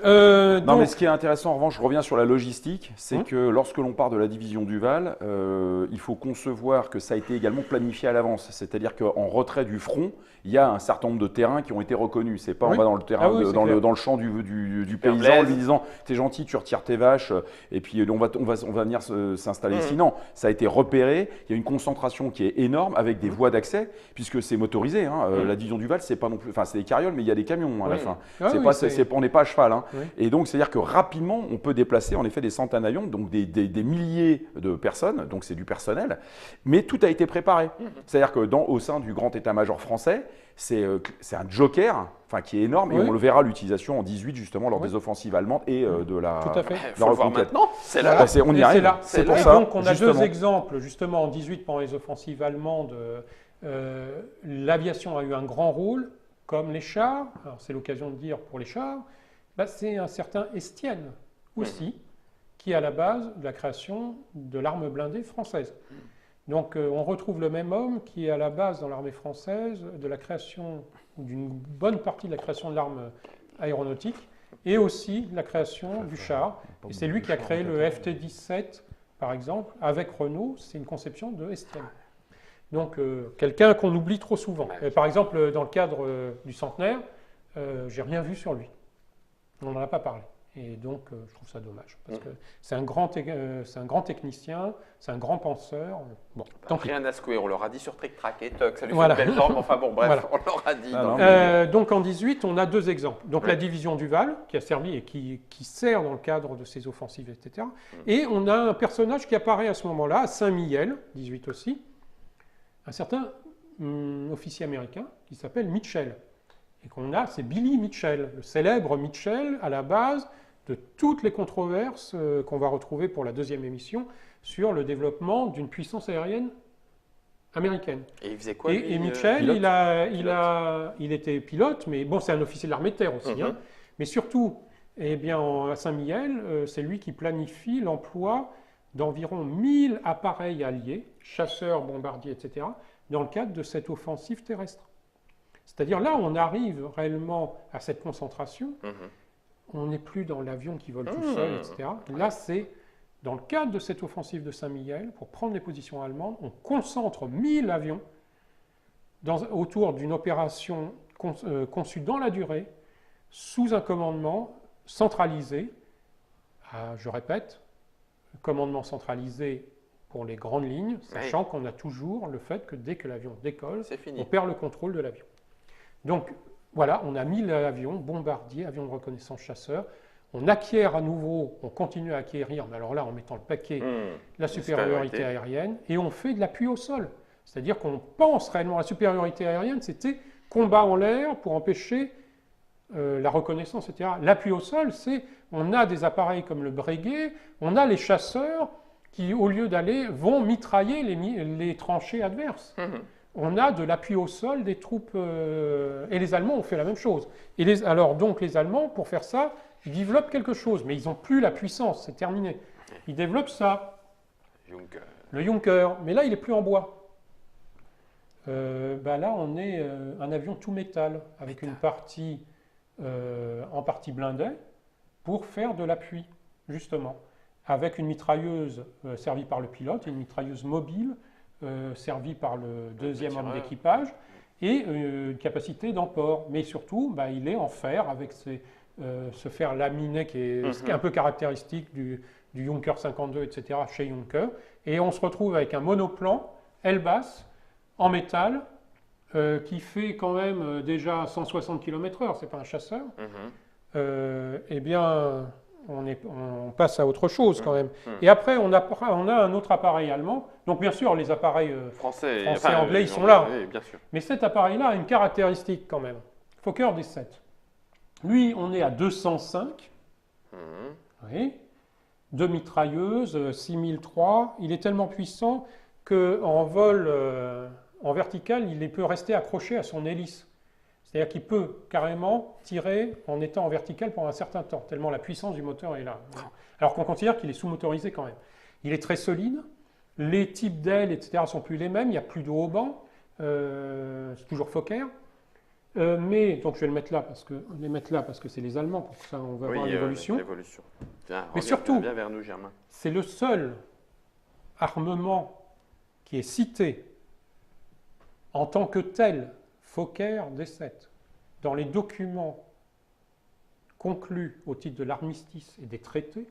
Non, donc, mais ce qui est intéressant, en revanche, je reviens sur la logistique, c'est Hum. que lorsque l'on part de la division Duval, il faut concevoir que ça a été également planifié à l'avance. C'est-à-dire qu'en retrait du front, il y a un certain nombre de terrains qui ont été reconnus. C'est pas Oui. on va dans le terrain, Ah oui, c'est clair. dans le champ du Super paysan en Blaise. lui disant t'es gentil, tu retires tes vaches, et puis on va venir s'installer Hum. ici. Non, ça a été repéré. Il y a une concentration qui est énorme avec des voies d'accès, puisque c'est motorisé. Hein. La division Duval, c'est pas non plus, enfin c'est des carrioles, mais il y a des camions à la Oui. fin. Ah C'est oui, pas, c'est- on n'est pas à cheval. Hein. Oui. Et donc, c'est-à-dire que rapidement, on peut déplacer en effet des centaines d'avions, donc des milliers de personnes, donc c'est du personnel, mais tout a été préparé. C'est-à-dire que au sein du grand état-major français, c'est un joker enfin, qui est énorme, et Oui. on le verra l'utilisation en 18 justement lors Oui. des offensives allemandes et de la, Tout à fait. Il la faut le voir reconquête. maintenant. C'est là. Voilà. On y Et arrive. c'est là. C'est pour Et ça. donc, on a justement. deux exemples, justement, en 18, pendant les offensives allemandes, l'aviation a eu un grand rôle, comme les chars. Alors, c'est l'occasion de dire pour les chars, bah, c'est un certain Estienne aussi, qui est à la base de la création de l'arme blindée française. Donc, on retrouve le même homme qui est à la base dans l'armée française de la création, ou d'une bonne partie de la création de l'arme aéronautique, et aussi de la création du char. Et c'est lui qui a créé le FT-17, par exemple, avec Renault. C'est une conception de Estienne. Donc, quelqu'un qu'on oublie trop souvent. Par exemple, dans le cadre du centenaire, j'ai rien vu sur lui. On n'en a pas parlé. Et donc, je trouve ça dommage. Parce que c'est un grand technicien, c'est un grand penseur. Bon, tant pis. Rien à secouer, on leur a dit sur Trick Track et Tuck, ça lui Voilà. fait une belle jambe, enfin bon, bref, Voilà. on leur a dit. Ah, non, non, mais- Donc en 18, on a deux exemples. Donc Oui. la division Duval, qui a servi et qui sert dans le cadre de ces offensives, etc. Et on a un personnage qui apparaît à ce moment-là, à Saint-Mihiel, 18 aussi, un certain officier américain qui s'appelle Mitchell. Et qu'on a, c'est Billy Mitchell, le célèbre Mitchell, à la base de toutes les controverses qu'on va retrouver pour la deuxième émission sur le développement d'une puissance aérienne américaine. Et il faisait quoi Et, lui, et Mitchell, pilote il était pilote, mais bon, c'est un officier de l'armée de terre aussi. Mhm. Hein. Mais surtout, eh bien, à Saint-Mihiel, c'est lui qui planifie l'emploi d'environ 1000 appareils alliés, chasseurs, bombardiers, etc., dans le cadre de cette offensive terrestre. C'est-à-dire là, on arrive réellement à cette concentration. Mhm. On n'est plus dans l'avion qui vole tout Mhm. seul, etc. Là, c'est dans le cadre de cette offensive de Saint-Mihiel, pour prendre les positions allemandes, on concentre 1000 avions autour d'une opération conçue dans la durée, sous un commandement centralisé. Je répète, commandement centralisé pour les grandes lignes, sachant qu'on a toujours le fait que dès que l'avion décolle, C'est fini. on perd le contrôle de l'avion. Donc voilà, on a 1000 avions, bombardiers, avions de reconnaissance chasseurs. On acquiert à nouveau, on continue à acquérir, mais alors là en mettant le paquet, la supériorité aérienne, et on fait de l'appui au sol. C'est-à-dire qu'on pense réellement à la supériorité aérienne, c'était combat en l'air pour empêcher la reconnaissance, etc. L'appui au sol, c'est, on a des appareils comme le Breguet, on a les chasseurs qui, au lieu d'aller, vont mitrailler les tranchées adverses. On a de l'appui au sol des troupes, et les Allemands ont fait la même chose. Alors donc les Allemands, pour faire ça, ils développent quelque chose, mais ils n'ont plus la puissance, c'est terminé. Ils développent ça, Juncker. le Junker, mais là il est plus en bois. Là on est un avion tout métal, avec une partie en partie blindée, pour faire de l'appui, justement, avec une mitrailleuse servie par le pilote, et une mitrailleuse mobile servie par le deuxième homme d'équipage, et une capacité d'emport. Mais surtout, il est en fer, avec ce fer laminé qui est un peu caractéristique du Junker 52, etc., chez Junker. Et on se retrouve avec un monoplan, aile basse, en métal, qui fait quand même déjà 160 km/h, c'est pas un chasseur. Eh bien, on passe à autre chose quand même. Et après, on a un autre appareil allemand. Donc bien sûr, les appareils Français, anglais, ils sont là. Oui, bien sûr. Mais cet appareil-là a une caractéristique quand même. Fokker D7. Lui, on est à 205. Oui. 2 mitrailleuses, 6003. Il est tellement puissant qu'en vol en vertical, il peut rester accroché à son hélice. C'est-à-dire qu'il peut carrément tirer en étant en vertical pendant un certain temps, tellement la puissance du moteur est là. Alors qu'on considère qu'il est sous-motorisé quand même. Il est très solide. Les types d'ailes, etc., sont plus les mêmes. Il n'y a plus de haut banc. C'est toujours Fokker. Mais, donc je vais le mettre là parce que c'est les Allemands, pour ça on va voir l'évolution. L'évolution. Tiens, Mais surtout, viens vers nous, Germain. c'est le seul armement qui est cité en tant que tel, Fokker D7, dans les documents conclus au titre de l'armistice et des traités,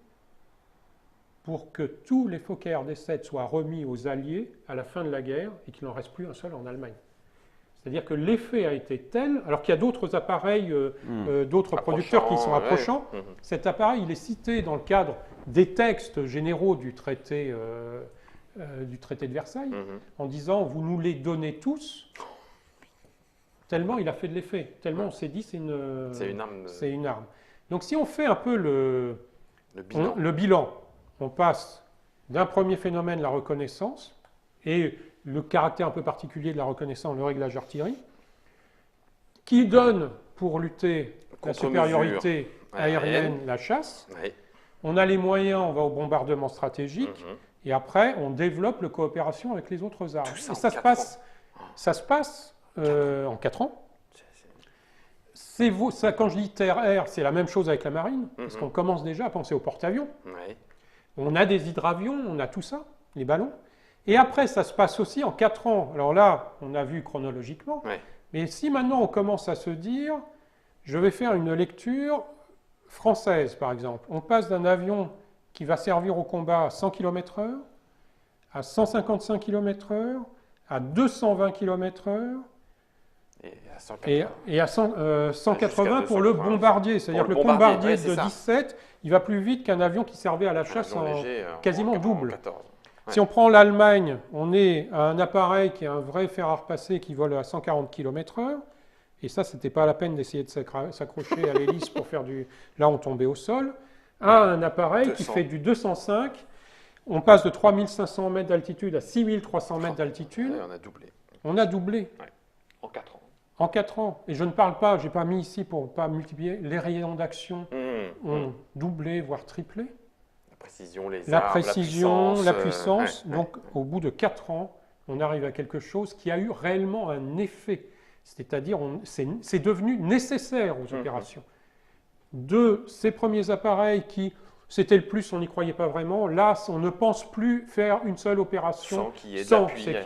pour que tous les Fokker D7 soient remis aux Alliés à la fin de la guerre et qu'il n'en reste plus un seul en Allemagne. C'est-à-dire que l'effet a été tel, alors qu'il y a d'autres appareils, d'autres producteurs qui sont approchants. Ouais. Cet appareil, il est cité dans le cadre des textes généraux du traité de Versailles, en disant « vous nous les donnez tous », tellement il a fait de l'effet, tellement on s'est dit c'est une arme. Donc si on fait un peu le bilan, on passe d'un premier phénomène, la reconnaissance, et le caractère un peu particulier de la reconnaissance, le réglage artillerie, qui donne pour lutter la supériorité aérienne, la chasse. Oui. On a les moyens, on va au bombardement stratégique, et après on développe la coopération avec les autres armes. Tout ça et ça se passe en 4 ans. Ça, quand je dis terre-air, c'est la même chose avec la marine, parce qu'on commence déjà à penser aux porte-avions. Oui. On a des hydravions, on a tout ça, les ballons. Et après, ça se passe aussi en 4 ans. Alors là, on a vu chronologiquement. Ouais. Mais si maintenant on commence à se dire, je vais faire une lecture française, par exemple. On passe d'un avion qui va servir au combat à 100 km/h, à 155 km/h, à 220 km/h, et à 180 pour le bombardier. C'est-à-dire que le bombardier de 17, il va plus vite qu'un avion qui servait à la chasse quasiment double. 14. Ouais. Si on prend l'Allemagne, on est à un appareil qui est un vrai fer à repasser qui vole à 140 km/h. Et ça, c'était pas la peine d'essayer de s'accrocher à l'hélice pour faire du... Là, on tombait au sol. À un appareil qui fait du 205. On passe de 3500 mètres d'altitude à 6300 mètres d'altitude. Ouais, on a doublé. On a doublé. Ouais. En 4 ans. En 4 ans. Et je ne parle pas, je n'ai pas mis ici pour ne pas multiplier, les rayons d'action ont doublé, voire triplé. La précision, les La armes, précision, la puissance. ouais, Donc, au bout de 4 ans, on arrive à quelque chose qui a eu réellement un effet. C'est-à-dire, c'est devenu nécessaire aux opérations. De ces premiers appareils qui, c'était le plus, on n'y croyait pas vraiment. Là, on ne pense plus faire une seule opération sans qu'il y ait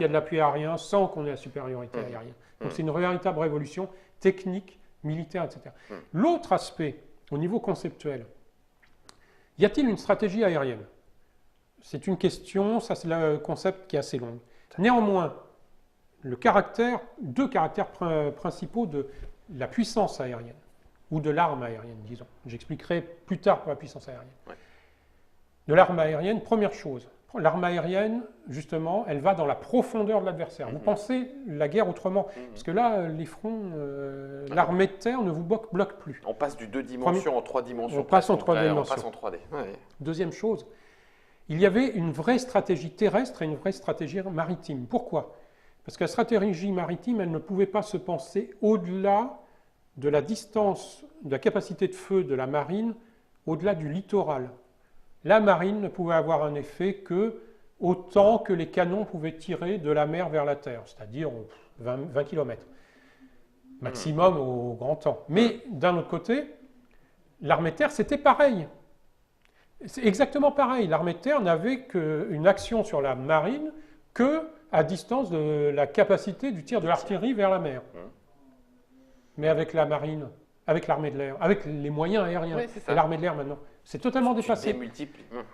de l'appui aérien, sans qu'on ait la supériorité aérienne. Donc, c'est une véritable révolution technique, militaire, etc. L'autre aspect, au niveau conceptuel, y a-t-il une stratégie aérienne? C'est une question, ça c'est le concept qui est assez long. Néanmoins, deux caractères principaux de la puissance aérienne, ou de l'arme aérienne, disons. J'expliquerai plus tard pour la puissance aérienne. Ouais. De l'arme aérienne, première chose, l'arme aérienne, justement, elle va dans la profondeur de l'adversaire. Vous pensez la guerre autrement, parce que là, les fronts, l'armée de terre ne vous bloque plus. On passe du 2 dimensions en 3 dimensions. On passe en 3 dimensions. On passe en 3D. Ouais. Deuxième chose, il y avait une vraie stratégie terrestre et une vraie stratégie maritime. Pourquoi? Parce que la stratégie maritime, elle ne pouvait pas se penser au-delà de la distance, de la capacité de feu de la marine, au-delà du littoral. La marine ne pouvait avoir un effet que autant que les canons pouvaient tirer de la mer vers la terre, c'est-à-dire 20 km, maximum au grand temps. Mais d'un autre côté, l'armée de terre, c'était pareil. C'est exactement pareil. L'armée de terre n'avait qu'une action sur la marine que à distance de la capacité du tir de l'artillerie vers la mer. Mais avec la marine, avec l'armée de l'air, avec les moyens aériens, et l'armée de l'air maintenant, c'est totalement dépassé.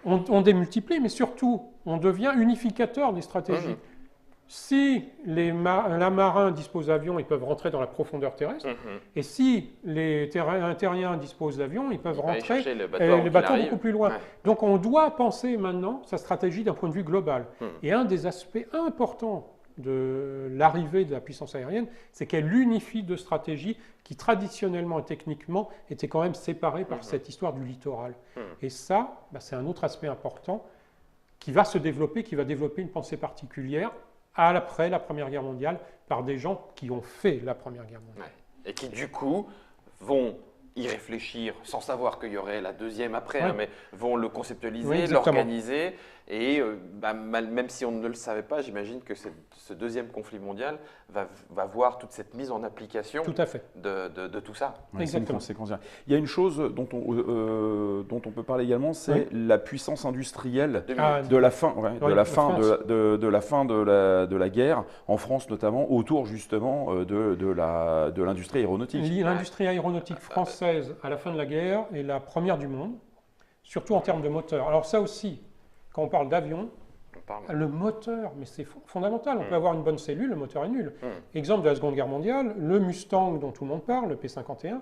On démultiplie, mais surtout, on devient unificateur des stratégies. Si les marins disposent d'avions, ils peuvent rentrer dans la profondeur terrestre. Et si les terriens disposent d'avions, ils peuvent rentrer les bateaux beaucoup plus loin. Ouais. Donc on doit penser maintenant sa stratégie d'un point de vue global. Et un des aspects importants de l'arrivée de la puissance aérienne, c'est qu'elle unifie deux stratégies qui traditionnellement et techniquement étaient quand même séparées par cette histoire du littoral. Et ça, c'est un autre aspect important qui va se développer, qui va développer une pensée particulière après la Première Guerre mondiale par des gens qui ont fait la Première Guerre mondiale. Ouais. Et qui du coup vont y réfléchir sans savoir qu'il y aurait la deuxième après, mais vont le conceptualiser, l'organiser Et même si on ne le savait pas, j'imagine que ce deuxième conflit mondial va voir toute cette mise en application Tout à fait. de tout ça. Ouais, c'est une conséquence directe. Il y a une chose dont on peut parler également, c'est la puissance industrielle de la fin, de la guerre, en France notamment, autour justement de l'industrie aéronautique. L'industrie aéronautique française à la fin de la guerre est la première du monde, surtout en termes de moteur. Alors ça aussi, quand on parle d'avion, le moteur, mais c'est fondamental. On peut avoir une bonne cellule, le moteur est nul. Exemple de la Seconde Guerre mondiale, le Mustang dont tout le monde parle, le P-51,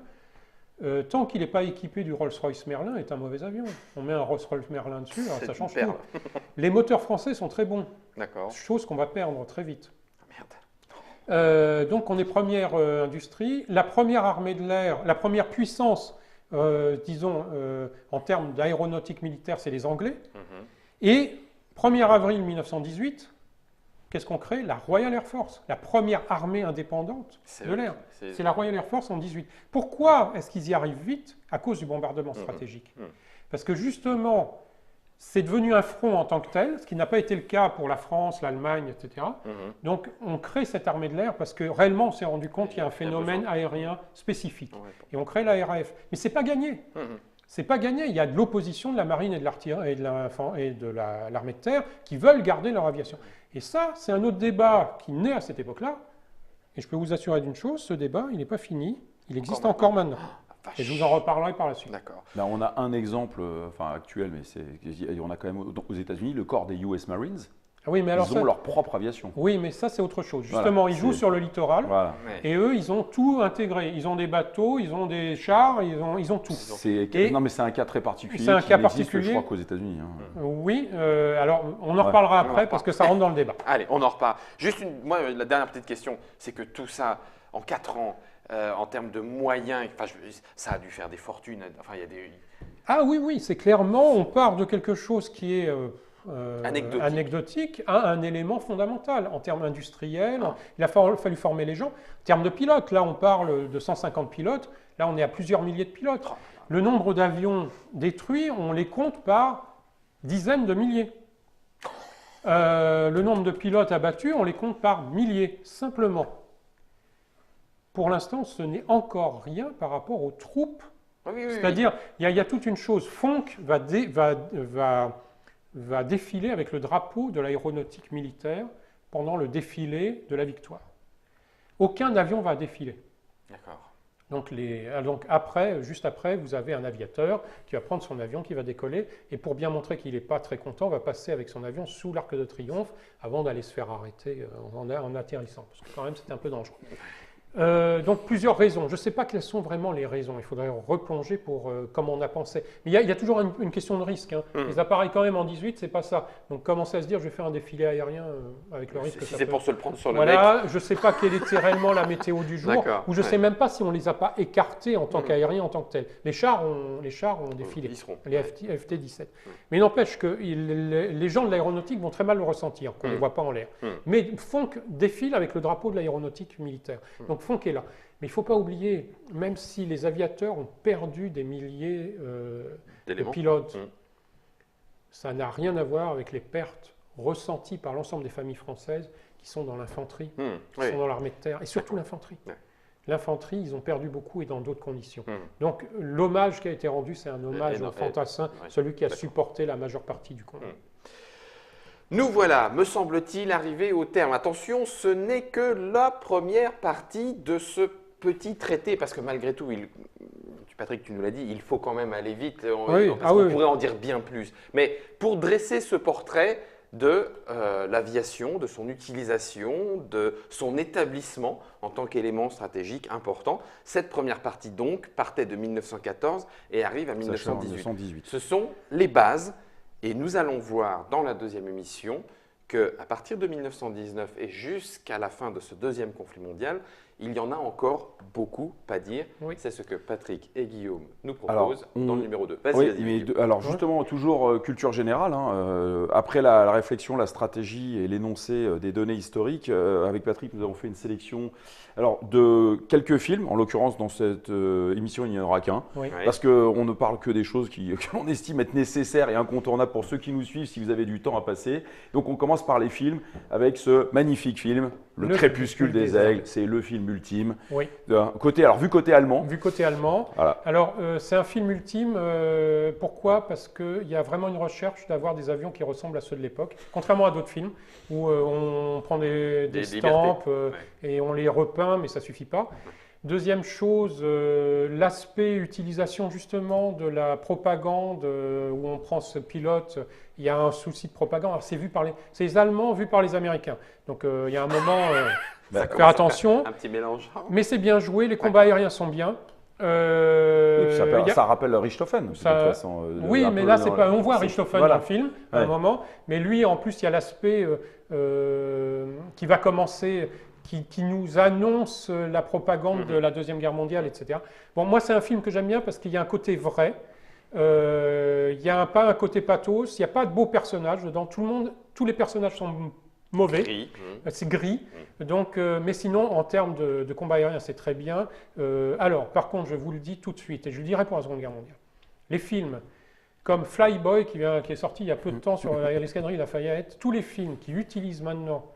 tant qu'il n'est pas équipé du Rolls-Royce Merlin, est un mauvais avion. On met un Rolls-Royce Merlin dessus, alors ça change tout. Les moteurs français sont très bons, chose qu'on va perdre très vite. Donc on est première industrie. La première armée de l'air, la première puissance, disons, en termes d'aéronautique militaire, c'est les Anglais. Et 1er avril 1918, qu'est-ce qu'on crée? La Royal Air Force, la première armée indépendante de l'air. C'est la Royal Air Force en 18. Pourquoi est-ce qu'ils y arrivent vite? À cause du bombardement stratégique. Parce que justement, c'est devenu un front en tant que tel, ce qui n'a pas été le cas pour la France, l'Allemagne, etc. Donc on crée cette armée de l'air parce que réellement on s'est rendu compte qu'il y a un phénomène aérien spécifique. Et on crée la RAF. Mais ce n'est pas gagné. C'est pas gagné. Il y a de l'opposition de la marine et de l'artillerie et de l'armée de terre qui veulent garder leur aviation. Et ça, c'est un autre débat qui naît à cette époque-là. Et je peux vous assurer d'une chose, ce débat, il n'est pas fini. Il existe encore maintenant. Et je vous en reparlerai par la suite. D'accord. Là, on a un exemple actuel, mais on a quand même aux États-Unis le corps des US Marines. Oui, mais alors ils ont leur propre aviation. Oui, mais ça, c'est autre chose. Justement, ils jouent sur le littoral et eux, ils ont tout intégré. Ils ont des bateaux, ils ont des chars, ils ont tout. Non, mais c'est un cas très particulier. C'est un cas particulier. Je crois qu'aux États-Unis. Oui, alors on en reparlera après parce que ça rentre dans le débat. Allez, on en reparle. Juste, moi, la dernière petite question, c'est que tout ça, en 4 ans, en termes de moyens, ça a dû faire des fortunes. Enfin, il y a des... Ah oui, c'est clairement, on part de quelque chose qui est... anecdotique à un élément fondamental en termes industriels. Il a fallu former les gens. En termes de pilotes, là on parle de 150 pilotes, là on est à plusieurs milliers de pilotes. Le nombre d'avions détruits, on les compte par dizaines de milliers. Le nombre de pilotes abattus, on les compte par milliers, simplement. Pour l'instant, ce n'est encore rien par rapport aux troupes. C'est-à-dire, il y a toute une chose. Fonck va défiler avec le drapeau de l'aéronautique militaire pendant le défilé de la victoire. Aucun avion va défiler. D'accord. Donc juste après, vous avez un aviateur qui va prendre son avion, qui va décoller, et pour bien montrer qu'il n'est pas très content, va passer avec son avion sous l'Arc de Triomphe avant d'aller se faire arrêter en atterrissant, parce que quand même c'était un peu dangereux. Donc plusieurs raisons. Je ne sais pas quelles sont vraiment les raisons. Il faudrait replonger pour comment on a pensé. Mais il y a toujours une question de risque. Les appareils quand même en 18, c'est pas ça. Donc commencer à se dire je vais faire un défilé aérien avec le risque que ça c'est pour se le prendre sur le Voilà, bec. je ne sais pas quelle était réellement la météo du jour, ou je ne sais même pas si on les a pas écartés en tant qu'aérien en tant que tel. Les chars ont défilé, les FT-17. Mais il n'empêche que les gens de l'aéronautique vont très mal le ressentir, qu'on ne les voit pas en l'air. Mais Fonck défile avec le drapeau de l'aéronautique militaire. Donc Fonck est là. Mais il ne faut pas oublier, même si les aviateurs ont perdu des milliers de pilotes, ça n'a rien à voir avec les pertes ressenties par l'ensemble des familles françaises qui sont dans l'infanterie, qui sont dans l'armée de terre, et surtout l'infanterie. L'infanterie, ils ont perdu beaucoup et dans d'autres conditions. Donc l'hommage qui a été rendu, c'est un hommage au fantassin, celui qui a supporté la majeure partie du combat. Nous voilà, me semble-t-il, arrivés au terme. Attention, ce n'est que la première partie de ce petit traité, parce que malgré tout, Patrick, tu nous l'as dit, il faut quand même aller vite, on pourrait en dire bien plus. Mais pour dresser ce portrait de l'aviation, de son utilisation, de son établissement en tant qu'élément stratégique important, cette première partie donc partait de 1914 et arrive à 1918. Ce sont les bases. Et nous allons voir dans la deuxième émission qu'à partir de 1919 et jusqu'à la fin de ce deuxième conflit mondial, il y en a encore beaucoup à dire. Oui. C'est ce que Patrick et Guillaume nous Alors, proposent dans le numéro 2. Vas-y, Oui, vas-y. mais Guillaume. alors justement, toujours culture générale, hein, après la réflexion, la stratégie et l'énoncé des données historiques, avec Patrick, nous avons fait une sélection de quelques films. En l'occurrence, dans cette émission, il n'y en aura qu'un. Oui. Ouais. Parce qu'on ne parle que des choses que l'on estime être nécessaires et incontournables pour ceux qui nous suivent si vous avez du temps à passer. Donc on commence par les films avec ce magnifique film, Le Crépuscule des Aigles. C'est le film ultime. Oui. Vu côté allemand. Vu côté allemand. Voilà. Alors, c'est un film ultime. Pourquoi? Parce qu'il y a vraiment une recherche d'avoir des avions qui ressemblent à ceux de l'époque, contrairement à d'autres films où on prend des stampes et on les repeint, mais ça ne suffit pas. Deuxième chose, l'aspect utilisation justement de la propagande où on prend ce pilote, il y a un souci de propagande. Alors, c'est les Allemands vus par les Américains. Donc, il y a un moment, faire attention. Un petit mélange. Mais c'est bien joué, les combats aériens sont bien. Ça rappelle Richthofen, de toute façon. Oui, mais là, c'est pas. On voit Richthofen dans le film à un moment, mais lui, en plus, il y a l'aspect qui va commencer, qui nous annonce la propagande de la Deuxième Guerre mondiale, etc. Bon, moi, c'est un film que j'aime bien parce qu'il y a un côté vrai. Il n'y a pas un côté pathos, il n'y a pas de beaux personnages dedans. Tous les personnages sont mauvais. Gris. C'est gris. Donc, mais sinon, en termes de combat aérien, c'est très bien. Alors, par contre, je vous le dis tout de suite, et je le dirai pour la Seconde Guerre mondiale. Les films comme Flyboy, qui est sorti il y a peu de temps sur l'escadrille Lafayette, tous les films qui utilisent maintenant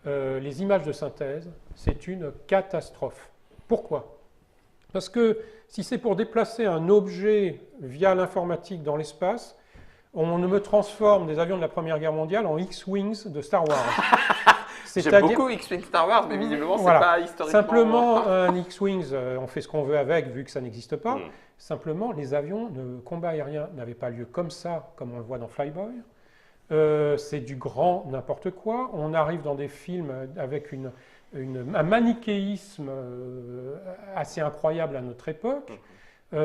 les images de synthèse, c'est une catastrophe. Pourquoi? Parce que si c'est pour déplacer un objet via l'informatique dans l'espace, on me transforme des avions de la Première Guerre mondiale en X-Wings de Star Wars. J'aime beaucoup X-Wing Star Wars, mais visiblement, voilà. c'est pas historiquement... Simplement, un X-Wings, on fait ce qu'on veut avec, vu que ça n'existe pas. Simplement, les avions de combat aérien n'avaient pas lieu comme ça, comme on le voit dans Flyboy. C'est du grand n'importe quoi. On arrive dans des films avec un manichéisme assez incroyable à notre époque. C'est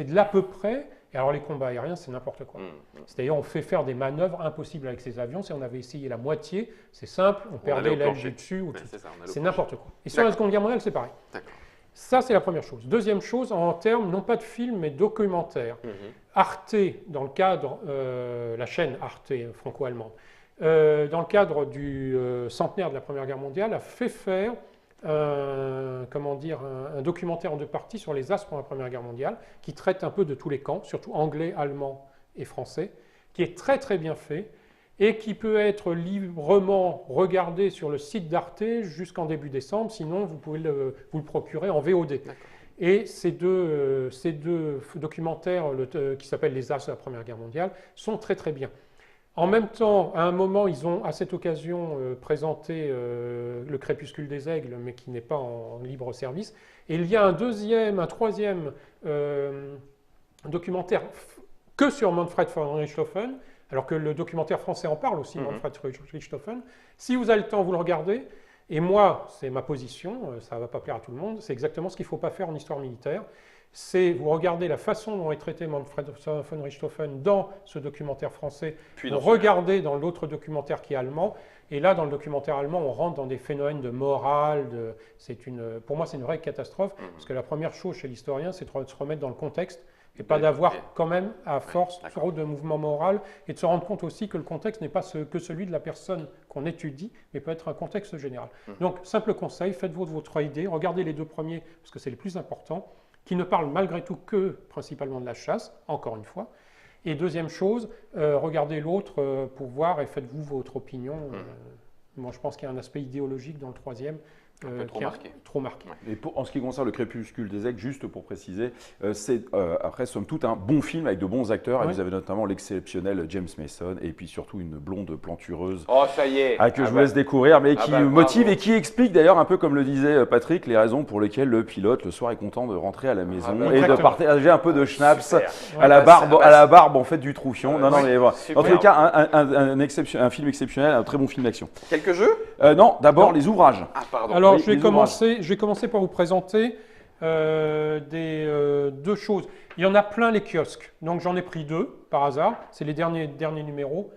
de l'à peu près. Et alors les combats aériens, c'est n'importe quoi. C'est-à-dire on fait faire des manœuvres impossibles avec ces avions. Si on avait essayé la moitié, c'est simple, on perdait l'aile du dessus. C'est n'importe quoi. Et sur la Seconde Guerre mondiale, c'est pareil. Ça, c'est la première chose. Deuxième chose, en termes, non pas de film, mais documentaire. Arte, dans le cadre, la chaîne Arte franco-allemande, dans le cadre du centenaire de la Première Guerre mondiale, a fait faire un documentaire en 2 parties sur les astres pendant la Première Guerre mondiale, qui traite un peu de tous les camps, surtout anglais, allemand et français, qui est très très bien fait et qui peut être librement regardé sur le site d'Arte jusqu'en début décembre, sinon vous pouvez vous le procurer en VOD. Et ces deux documentaires qui s'appellent Les Astres de la Première Guerre mondiale sont très très bien. En même temps, à un moment, ils ont à cette occasion présenté Le Crépuscule des Aigles, mais qui n'est pas en libre service. Et il y a un troisième documentaire que sur Manfred von Richthofen, alors que le documentaire français en parle aussi, Manfred von Richthofen. Si vous avez le temps, vous le regardez. Et moi, c'est ma position, ça ne va pas plaire à tout le monde, c'est exactement ce qu'il ne faut pas faire en histoire militaire. C'est vous regardez la façon dont est traité Manfred von Richthofen dans ce documentaire français, vous regardez dans l'autre documentaire qui est allemand, et là, dans le documentaire allemand, on rentre dans des phénomènes de morale. Pour moi, c'est une vraie catastrophe, parce que la première chose chez l'historien, c'est de se remettre dans le contexte, et pas d'avoir quand même, à force, trop de mouvement moral, et de se rendre compte aussi que le contexte n'est pas que celui de la personne qu'on étudie, mais peut être un contexte général. Donc, simple conseil, faites-vous de votre idée, regardez les 2 premiers, parce que c'est les plus importants, qui ne parlent malgré tout que principalement de la chasse, encore une fois. Et deuxième chose, regardez l'autre pour voir et faites-vous votre opinion. Moi, je pense qu'il y a un aspect idéologique dans le troisième. Trop marqué. Et en ce qui concerne Le Crépuscule des Aigles, juste pour préciser, c'est après, somme toute, un bon film avec de bons acteurs. Et vous avez notamment l'exceptionnel James Mason et puis surtout une blonde plantureuse. Oh, ça y est. Que je vous laisse découvrir, mais qui motive et qui explique d'ailleurs, un peu comme le disait Patrick, les raisons pour lesquelles le pilote, le soir, est content de rentrer à la maison et de partager un peu de schnapps à la barbe en fait du troufion. Mais voilà. En tous les cas, un film exceptionnel, un très bon film d'action. Quelques jeux? Non, d'abord les ouvrages. Ah, pardon. Alors, je vais commencer par vous présenter 2 choses. Il y en a plein les kiosques, donc j'en ai pris 2 par hasard. C'est les derniers numéros.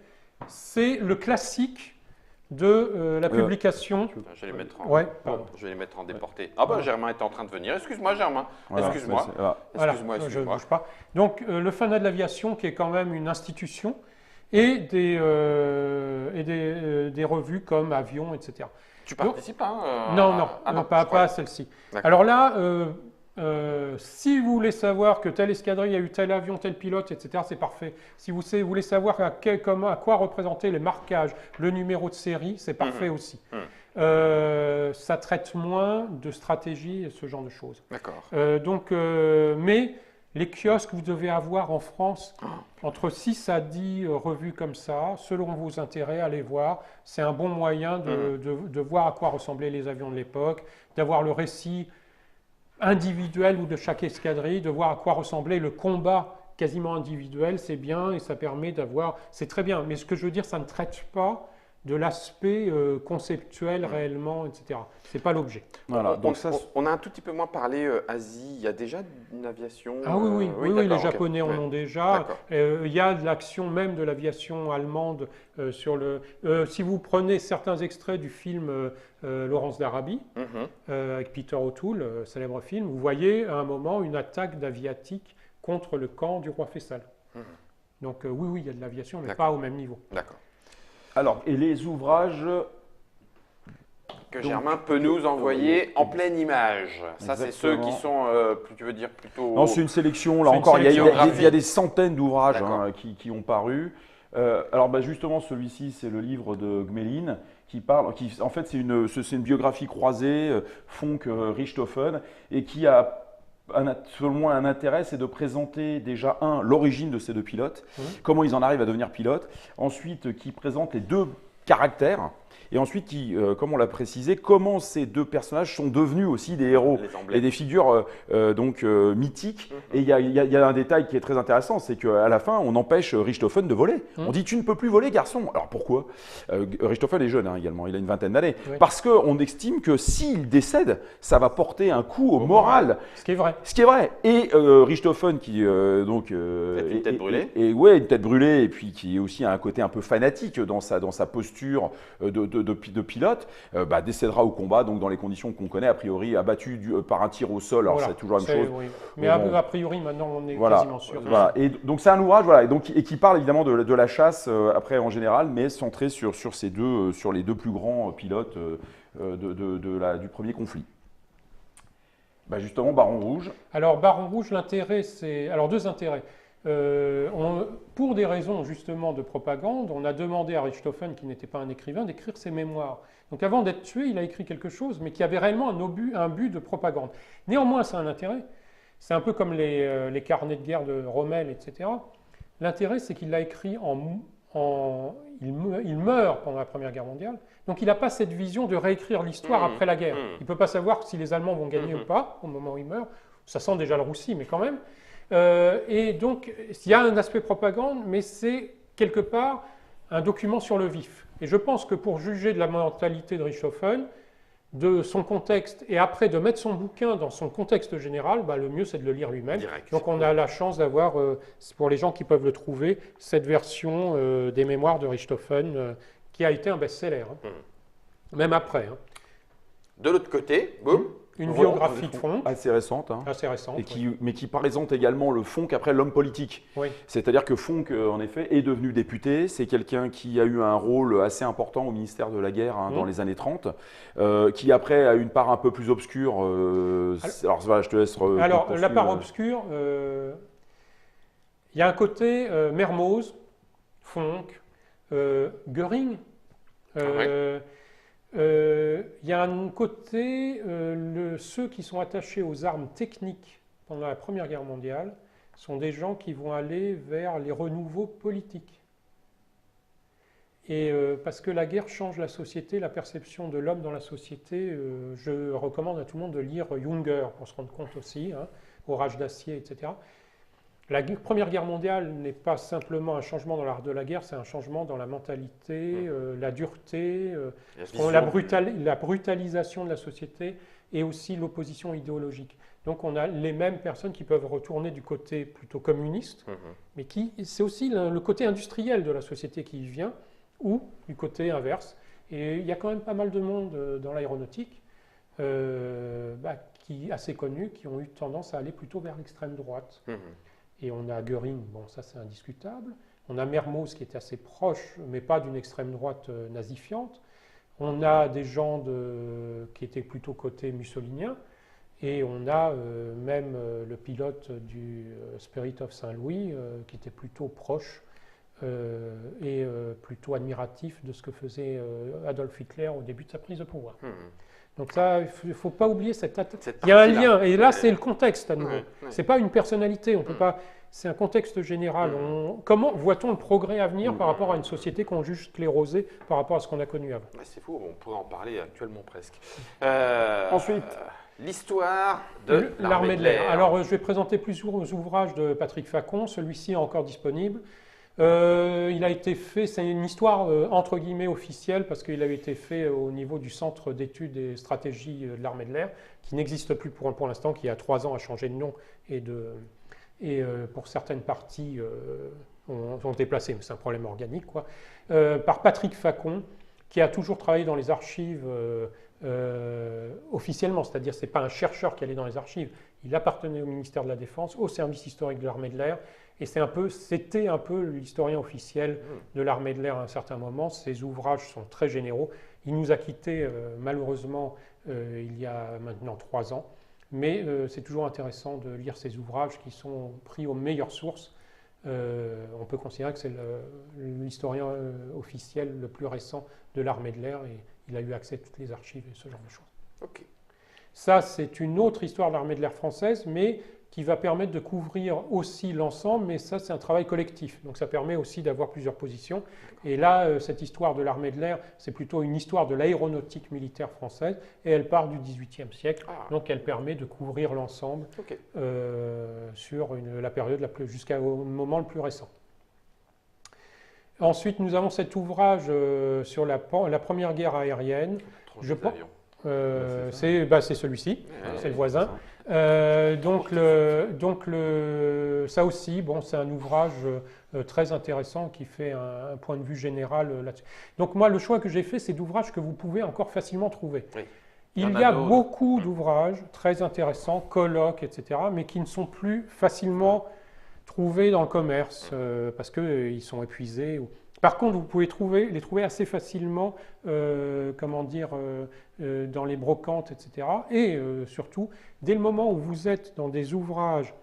C'est le classique de la publication. Je vais les mettre en, Ouais, pardon. je vais les mettre en déporté. Ah bah Germain est en train de venir. Excuse-moi Germain. Voilà, Excuse-moi. voilà. Voilà, Excuse-moi, je ne excuse-moi. bouge pas. Donc, le fanat de l'aviation, qui est quand même une institution, et des revues comme Avion, etc. Tu participes hein, Non, ah non, pas je crois- à celle-ci. D'accord. Alors là, si vous voulez savoir que telle escadrille a eu tel avion, tel pilote, etc., c'est parfait. Si vous voulez savoir à quoi représenter les marquages, le numéro de série, c'est parfait aussi. Ça traite moins de stratégie et ce genre de choses. D'accord. Mais les kiosques, vous devez avoir en France entre 6 à 10 revues comme ça, selon vos intérêts, allez voir. C'est un bon moyen de voir à quoi ressemblaient les avions de l'époque, d'avoir le récit individuel ou de chaque escadrille, de voir à quoi ressemblait le combat quasiment individuel, c'est bien et ça permet d'avoir... C'est très bien, mais ce que je veux dire, ça ne traite pas de l'aspect conceptuel réellement, etc. Ce n'est pas l'objet. Voilà, On a un tout petit peu moins parlé Asie. Il y a déjà une aviation Ah oui, oui, les d'accord, Japonais ok. en ont déjà. D'accord. Il y a de l'action même de l'aviation allemande sur le... si vous prenez certains extraits du film Laurence d'Arabie, avec Peter O'Toole, célèbre film, vous voyez à un moment une attaque d'aviatique contre le camp du roi Faisal. Donc oui, il y a de l'aviation, mais D'accord. pas au même niveau. D'accord. Alors, et les ouvrages Que Donc, Germain peut nous envoyer en pleine image. Ça, c'est ceux qui Exactement. sont, tu veux dire, plutôt... Non, c'est une sélection. Là C'est une encore, sélection il y a des centaines d'ouvrages D'accord. qui ont paru. Alors, justement, celui-ci, c'est le livre de Gmelin qui parle. En fait, c'est une biographie croisée, Funk-Richthofen, et qui a, selon moi, un intérêt, c'est de présenter déjà, l'origine de ces deux pilotes, comment ils en arrivent à devenir pilotes. Ensuite, qui présente les deux caractères. Et ensuite, comme on l'a précisé, comment ces deux personnages sont devenus aussi des héros Les emblèmes. et des figures mythiques. Et il y a un détail qui est très intéressant, c'est qu'à la fin, on empêche Richthofen de voler. On dit tu ne peux plus voler, garçon. Alors pourquoi Richthofen est jeune également, il a une vingtaine d'années. Oui. Parce qu'on estime que s'il décède, ça va porter un coup au moral. Ce qui est vrai. Ce qui est vrai. Et Richthofen, qui une tête brûlée. Ouais, une tête brûlée, et puis qui est aussi un côté un peu fanatique dans sa posture de pilote, décédera au combat, donc dans les conditions qu'on connaît, a priori abattu par un tir au sol. Alors Voilà. c'est toujours la même chose. Oui. Mais Bon. a priori, maintenant, on est Voilà. quasiment sûr. Voilà. Et donc c'est un ouvrage, voilà, et qui parle évidemment de la chasse après en général, mais centré sur les deux plus grands pilotes du premier conflit. Justement, Baron Rouge. Alors, Baron Rouge, l'intérêt, c'est... Alors, deux intérêts. Pour des raisons, justement, de propagande, on a demandé à Richthofen, qui n'était pas un écrivain, d'écrire ses mémoires. Donc, avant d'être tué, il a écrit quelque chose, mais qui avait réellement un but de propagande. Néanmoins, ça a un intérêt. C'est un peu comme les carnets de guerre de Rommel, etc. L'intérêt, c'est qu'il l'a écrit il meurt pendant la Première Guerre mondiale, donc il n'a pas cette vision de réécrire l'histoire après la guerre. Il ne peut pas savoir si les Allemands vont gagner ou pas au moment où il meurt. Ça sent déjà le roussi, mais quand même. Et donc, il y a un aspect propagande, mais c'est quelque part un document sur le vif. Et je pense que pour juger de la mentalité de Richthofen, de son contexte, et après de mettre son bouquin dans son contexte général, le mieux c'est de le lire lui-même. Direct. Donc on a la chance d'avoir, pour les gens qui peuvent le trouver, cette version des mémoires de Richthofen qui a été un best-seller, même après. De l'autre côté, boum. Une biographie de Funk, Assez récente. assez récente. Mais qui présente également le Funk après l'homme politique. Oui. C'est-à-dire que Funk, en effet, est devenu député. C'est quelqu'un qui a eu un rôle assez important au ministère de la Guerre dans les années 30, qui après a une part un peu plus obscure. Alors voilà, je te laisse. Alors, la part obscure, il y a un côté Mermoz, Funk, Göring. Il y a un côté, ceux qui sont attachés aux armes techniques pendant la Première Guerre mondiale sont des gens qui vont aller vers les renouveaux politiques. Et parce que la guerre change la société, la perception de l'homme dans la société, je recommande à tout le monde de lire Junger pour se rendre compte aussi, Orage d'acier, etc. La Première Guerre mondiale n'est pas simplement un changement dans l'art de la guerre, c'est un changement dans la mentalité, la dureté, la brutalisation de la société et aussi l'opposition idéologique. Donc on a les mêmes personnes qui peuvent retourner du côté plutôt communiste, mais c'est aussi le côté industriel de la société qui y vient, ou du côté inverse. Et il y a quand même pas mal de monde dans l'aéronautique qui assez connus, qui ont eu tendance à aller plutôt vers l'extrême droite. Et on a Göring, bon ça c'est indiscutable. On a Mermoz qui était assez proche, mais pas d'une extrême droite nazifiante. On a des gens qui étaient plutôt côté mussolinien. Et on a même le pilote du Spirit of Saint-Louis qui était plutôt proche et plutôt admiratif de ce que faisait Adolf Hitler au début de sa prise de pouvoir. Donc ça, il ne faut pas oublier il y a un lien, et là c'est le contexte à nouveau. C'est pas une personnalité, on peut pas. C'est un contexte général. Comment voit-on le progrès à venir par rapport à une société qu'on juge sclérosée par rapport à ce qu'on a connu avant? C'est fou, on pourrait en parler actuellement presque. Ensuite, l'histoire de l'armée de l'air. Alors je vais présenter plusieurs ouvrages de Patrick Facon, celui-ci est encore disponible. Il a été fait, c'est une histoire entre guillemets officielle parce qu'il a été fait au niveau du Centre d'études et stratégies de l'armée de l'air, qui n'existe plus pour l'instant, qui il y a 3 ans a changé de nom et pour certaines parties ont déplacé, mais c'est un problème organique, quoi, par Patrick Facon, qui a toujours travaillé dans les archives officiellement, c'est-à-dire c'est pas un chercheur qui allait dans les archives, il appartenait au ministère de la Défense, au service historique de l'armée de l'air, et c'était un peu l'historien officiel de l'armée de l'air à un certain moment. Ses ouvrages sont très généraux. Il nous a quittés malheureusement il y a maintenant 3 ans, mais c'est toujours intéressant de lire ses ouvrages qui sont pris aux meilleures sources. On peut considérer que c'est l'historien officiel le plus récent de l'armée de l'air et il a eu accès à toutes les archives et ce genre de choses. Okay. Ça, c'est une autre histoire de l'armée de l'air française, mais qui va permettre de couvrir aussi l'ensemble, mais ça, c'est un travail collectif. Donc ça permet aussi d'avoir plusieurs positions. Et là, cette histoire de l'armée de l'air, c'est plutôt une histoire de l'aéronautique militaire française, et elle part du XVIIIe siècle. Donc elle permet de couvrir l'ensemble sur la période jusqu'au moment le plus récent. Ensuite, nous avons cet ouvrage sur la Première Guerre aérienne. C'est celui-ci, c'est le voisin. Ça aussi, bon, c'est un ouvrage très intéressant qui fait un point de vue général là-dessus. Donc moi, le choix que j'ai fait, c'est d'ouvrages que vous pouvez encore facilement trouver. Oui. Il y a beaucoup d'ouvrages très intéressants, colloques, etc., mais qui ne sont plus facilement trouvés dans le commerce parce qu'ils sont épuisés. Par contre, vous pouvez les trouver assez facilement, dans les brocantes, etc. Et surtout, dès le moment où vous êtes dans des ouvrages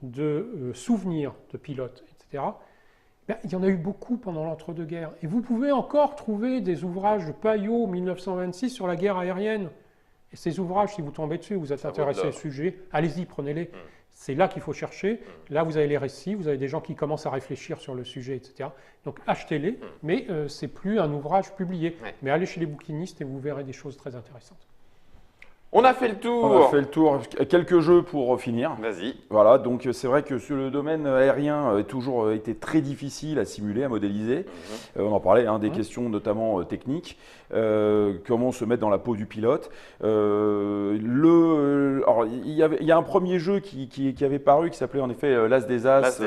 de souvenirs de pilotes, etc., il y en a eu beaucoup pendant l'entre-deux-guerres. Et vous pouvez encore trouver des ouvrages de Payot 1926 sur la guerre aérienne. Et ces ouvrages, si vous tombez dessus, vous êtes intéressé au sujet, allez-y, prenez-les. C'est là qu'il faut chercher. Là, vous avez les récits, vous avez des gens qui commencent à réfléchir sur le sujet, etc. Donc, achetez-les, mais ce n'est plus un ouvrage publié. Mais allez chez les bouquinistes et vous verrez des choses très intéressantes. On a fait le tour. On a fait le tour. Quelques jeux pour finir. Vas-y. Voilà, donc c'est vrai que sur le domaine aérien a toujours été très difficile à simuler, à modéliser. On en parlait, des questions notamment techniques. Comment se mettre dans la peau du pilote. Alors, il y a un premier jeu qui avait paru qui s'appelait en effet L'As des As,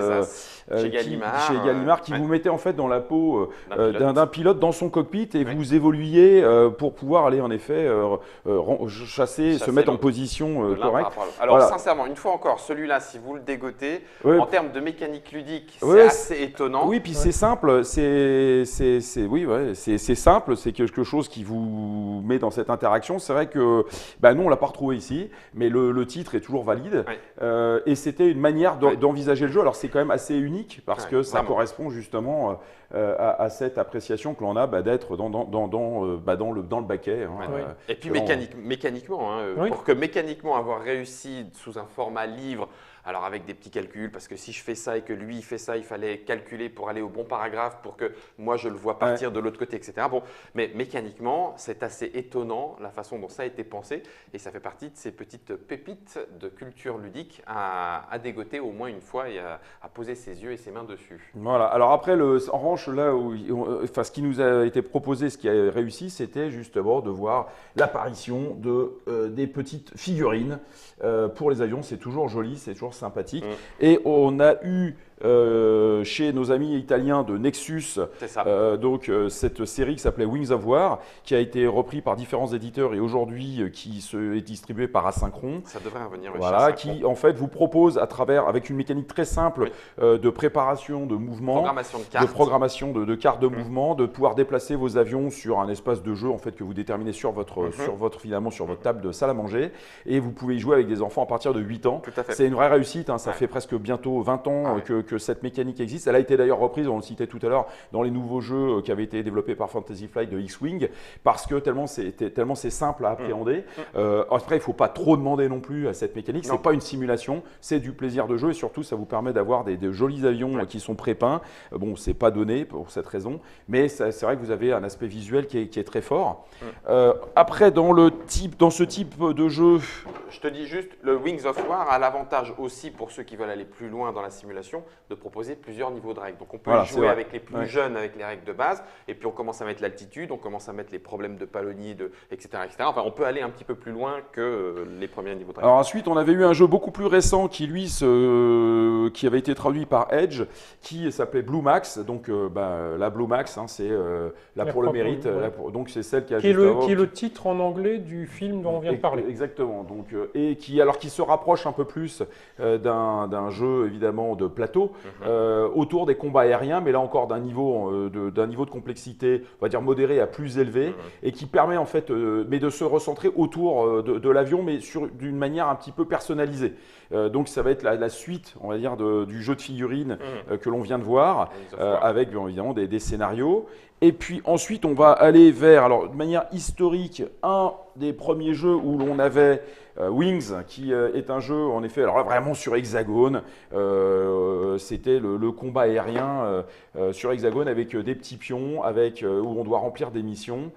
chez Gallimard, qui vous mettait en fait dans la peau d'un pilote dans son cockpit et vous évoluiez pour pouvoir aller en effet chasser, se mettre en position correcte. Alors sincèrement, une fois encore, celui-là, si vous le dégotez, en termes de mécanique ludique, c'est assez étonnant. Oui, puis c'est simple, c'est simple, c'est quelque chose qui vous met dans cette interaction. C'est vrai que nous, on ne l'a pas retrouvé ici, mais le titre est toujours valide. Et c'était une manière d'envisager le jeu. Alors c'est quand même assez unique parce que ça correspond justement à cette appréciation que l'on a d'être dans le baquet. Et puis mécaniquement, pour que mécaniquement avoir réussi sous un format livre, alors avec des petits calculs, parce que si je fais ça et que lui il fait ça, il fallait calculer pour aller au bon paragraphe pour que moi je le vois partir de l'autre côté, etc. Bon, mais mécaniquement, c'est assez étonnant la façon dont ça a été pensé et ça fait partie de ces petites pépites de culture ludique à dégoter au moins une fois et à poser ses yeux et ses mains dessus. Voilà, alors après, en revanche, là ce qui nous a été proposé, ce qui a réussi, c'était justement de voir l'apparition des petites figurines pour les avions. C'est toujours joli, c'est toujours sympathique. Et on a eu chez nos amis italiens de Nexus, C'est ça. cette série qui s'appelait Wings of War, qui a été repris par différents éditeurs et aujourd'hui est distribuée par Asynchron. Ça devrait revenir. Voilà, qui en fait vous propose à travers, avec une mécanique très simple de préparation de mouvement, Programmation de cartes. de programmation de cartes de mouvement, de pouvoir déplacer vos avions sur un espace de jeu en fait que vous déterminez sur votre table de salle à manger, et vous pouvez y jouer avec des enfants à partir de 8 ans. Tout à fait. C'est une vraie réussite, hein, ça fait presque bientôt 20 ans que cette mécanique existe. Elle a été d'ailleurs reprise, on le citait tout à l'heure, dans les nouveaux jeux qui avaient été développés par Fantasy Flight de X-Wing, parce que tellement c'est simple à appréhender. Après, il ne faut pas trop demander non plus à cette mécanique, c'est pas une simulation, c'est du plaisir de jeu, et surtout ça vous permet d'avoir des jolis avions qui sont prépeints. Bon, c'est pas donné pour cette raison, mais c'est vrai que vous avez un aspect visuel qui est très fort. Après, dans ce type de jeu, Je te dis juste, le Wings of War a l'avantage aussi, pour ceux qui veulent aller plus loin dans la simulation, de proposer plusieurs niveaux de règles. Donc on peut y jouer avec les plus jeunes, avec les règles de base, et puis on commence à mettre l'altitude, on commence à mettre les problèmes de palonie, etc., etc. Enfin, on peut aller un petit peu plus loin que les premiers niveaux de règles. Alors ensuite, on avait eu un jeu beaucoup plus récent qui, lui, qui avait été traduit par Edge, qui s'appelait Blue Max. Donc la Blue Max, hein, c'est là pour le mérite. Donc c'est celle qui a qui est le titre en anglais du film dont on vient de parler. Exactement. Donc, et qui se rapproche un peu plus d'un jeu évidemment de plateau autour des combats aériens, mais là encore d'un niveau de complexité, on va dire modéré à plus élevé, et qui permet en fait mais de se recentrer autour de l'avion, mais d'une manière un petit peu personnalisée. Donc ça va être la suite, on va dire, du jeu de figurines que l'on vient de voir, avec bien évidemment des scénarios. Et puis ensuite, on va aller vers, alors de manière historique, un des premiers jeux où l'on avait Wings, qui est un jeu en effet, alors là, vraiment sur hexagone. C'était le combat aérien sur hexagone avec des petits pions, où on doit remplir des missions.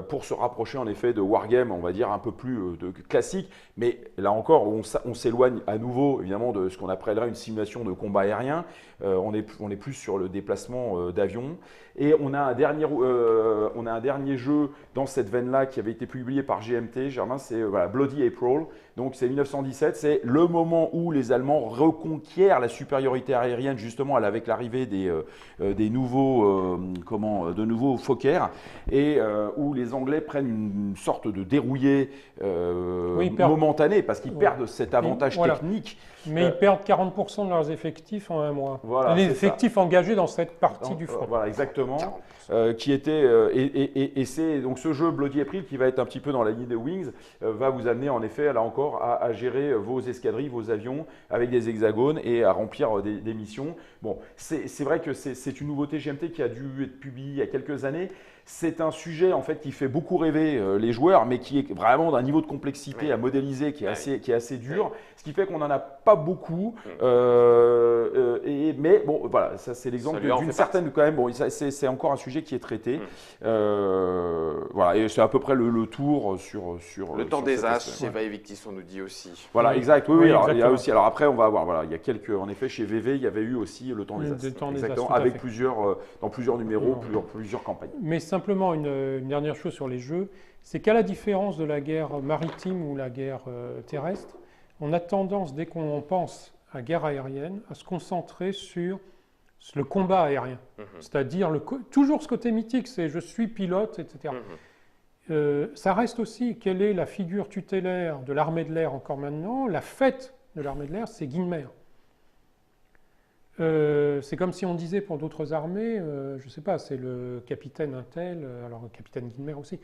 Pour se rapprocher en effet de Wargame, on va dire un peu plus classique, mais là encore on s'éloigne à nouveau évidemment de ce qu'on appellerait une simulation de combat aérien. On est plus sur le déplacement d'avions, et on a un dernier jeu dans cette veine-là qui avait été publié par GMT, Germain, c'est Bloody April. Donc c'est 1917, c'est le moment où les Allemands reconquièrent la supériorité aérienne justement avec l'arrivée des nouveaux Fokker, et où les Anglais prennent une sorte de dérouillé momentané parce qu'ils perdent cet avantage technique. Mais ils perdent 40% de leurs effectifs en un mois. Voilà, les effectifs engagés dans cette partie du front. Voilà, exactement. Qui était et c'est donc ce jeu Bloody April qui va être un petit peu dans la ligne de Wings, va vous amener en effet là encore à gérer vos escadrilles, vos avions avec des hexagones et à remplir des missions. Bon, c'est vrai que c'est une nouveauté GMT qui a dû être publiée il y a quelques années. C'est un sujet en fait qui fait beaucoup rêver les joueurs, mais qui est vraiment d'un niveau de complexité à modéliser qui est assez dur, ce qui fait qu'on n'en a pas beaucoup. Mais bon, voilà, ça c'est l'exemple d'une certaine quand même. Bon, c'est encore un sujet qui est traité. Voilà, et c'est à peu près le tour sur le temps des As chez Vaevictis, on nous dit aussi. Voilà, exact. Oui, alors, il y a aussi. Alors après, on va voir. Voilà, il y a quelques. En effet, chez VV, il y avait eu aussi le temps des As. Exactement, avec dans plusieurs numéros, plusieurs campagnes. Mais simplement une dernière chose sur les jeux, c'est qu'à la différence de la guerre maritime ou la guerre terrestre, on a tendance, dès qu'on pense à guerre aérienne, à se concentrer sur le combat aérien. C'est-à-dire toujours ce côté mythique, c'est je suis pilote, etc. Ça reste aussi, quelle est la figure tutélaire de l'armée de l'air encore maintenant? La fête de l'armée de l'air, c'est Guinmer. C'est comme si on disait pour d'autres armées, je ne sais pas, c'est le capitaine Intel, alors le capitaine Guinmer aussi.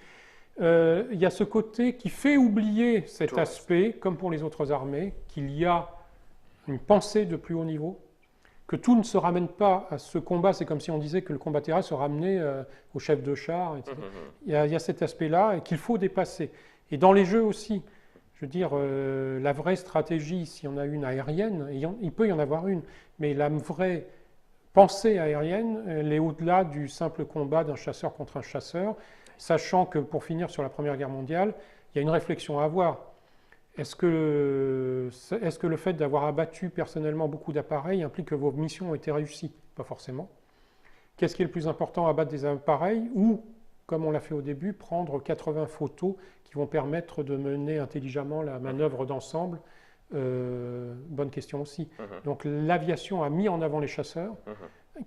Il y a ce côté qui fait oublier cet aspect, comme pour les autres armées, qu'il y a une pensée de plus haut niveau, que tout ne se ramène pas à ce combat. C'est comme si on disait que le combat terrestre se ramenait au chef de char, etc. Il y a cet aspect-là et qu'il faut dépasser. Et dans les jeux aussi, je veux dire, la vraie stratégie, s'il y en a une aérienne, il peut y en avoir une, mais la vraie pensée aérienne, elle est au-delà du simple combat d'un chasseur contre un chasseur, sachant que, pour finir sur la Première Guerre mondiale, il y a une réflexion à avoir. Est-ce que le fait d'avoir abattu personnellement beaucoup d'appareils implique que vos missions ont été réussies? Pas forcément. Qu'est-ce qui est le plus important, abattre des appareils ou, comme on l'a fait au début, prendre 80 photos qui vont permettre de mener intelligemment la manœuvre d'ensemble Bonne question aussi. Mhm. Donc l'aviation a mis en avant les chasseurs,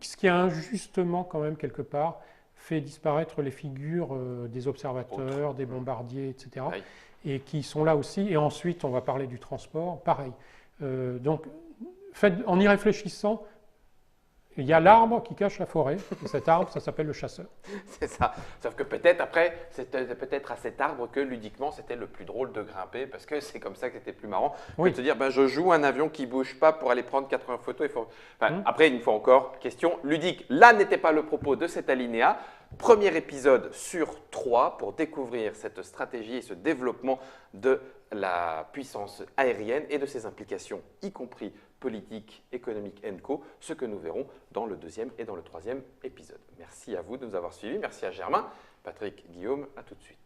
ce qui a injustement quand même quelque part fait disparaître les figures des observateurs, des bombardiers, etc. Oui. Et qui sont là aussi. Et ensuite, on va parler du transport, pareil. Donc, en y réfléchissant, il y a l'arbre qui cache la forêt, et cet arbre, ça s'appelle le chasseur. C'est ça. Sauf que peut-être après, c'était peut-être à cet arbre que ludiquement c'était le plus drôle de grimper parce que c'est comme ça que c'était plus marrant que Oui. de se dire ben, je joue un avion qui bouge pas pour aller prendre 80 photos. Enfin, après, une fois encore, question ludique. Là n'était pas le propos de cet alinéa. Premier épisode sur 3 pour découvrir cette stratégie et ce développement de la puissance aérienne et de ses implications, y compris politiques, économiques et co, ce que nous verrons dans le 2e et dans le 3e épisode. Merci à vous de nous avoir suivis, merci à Germain, Patrick, Guillaume, à tout de suite.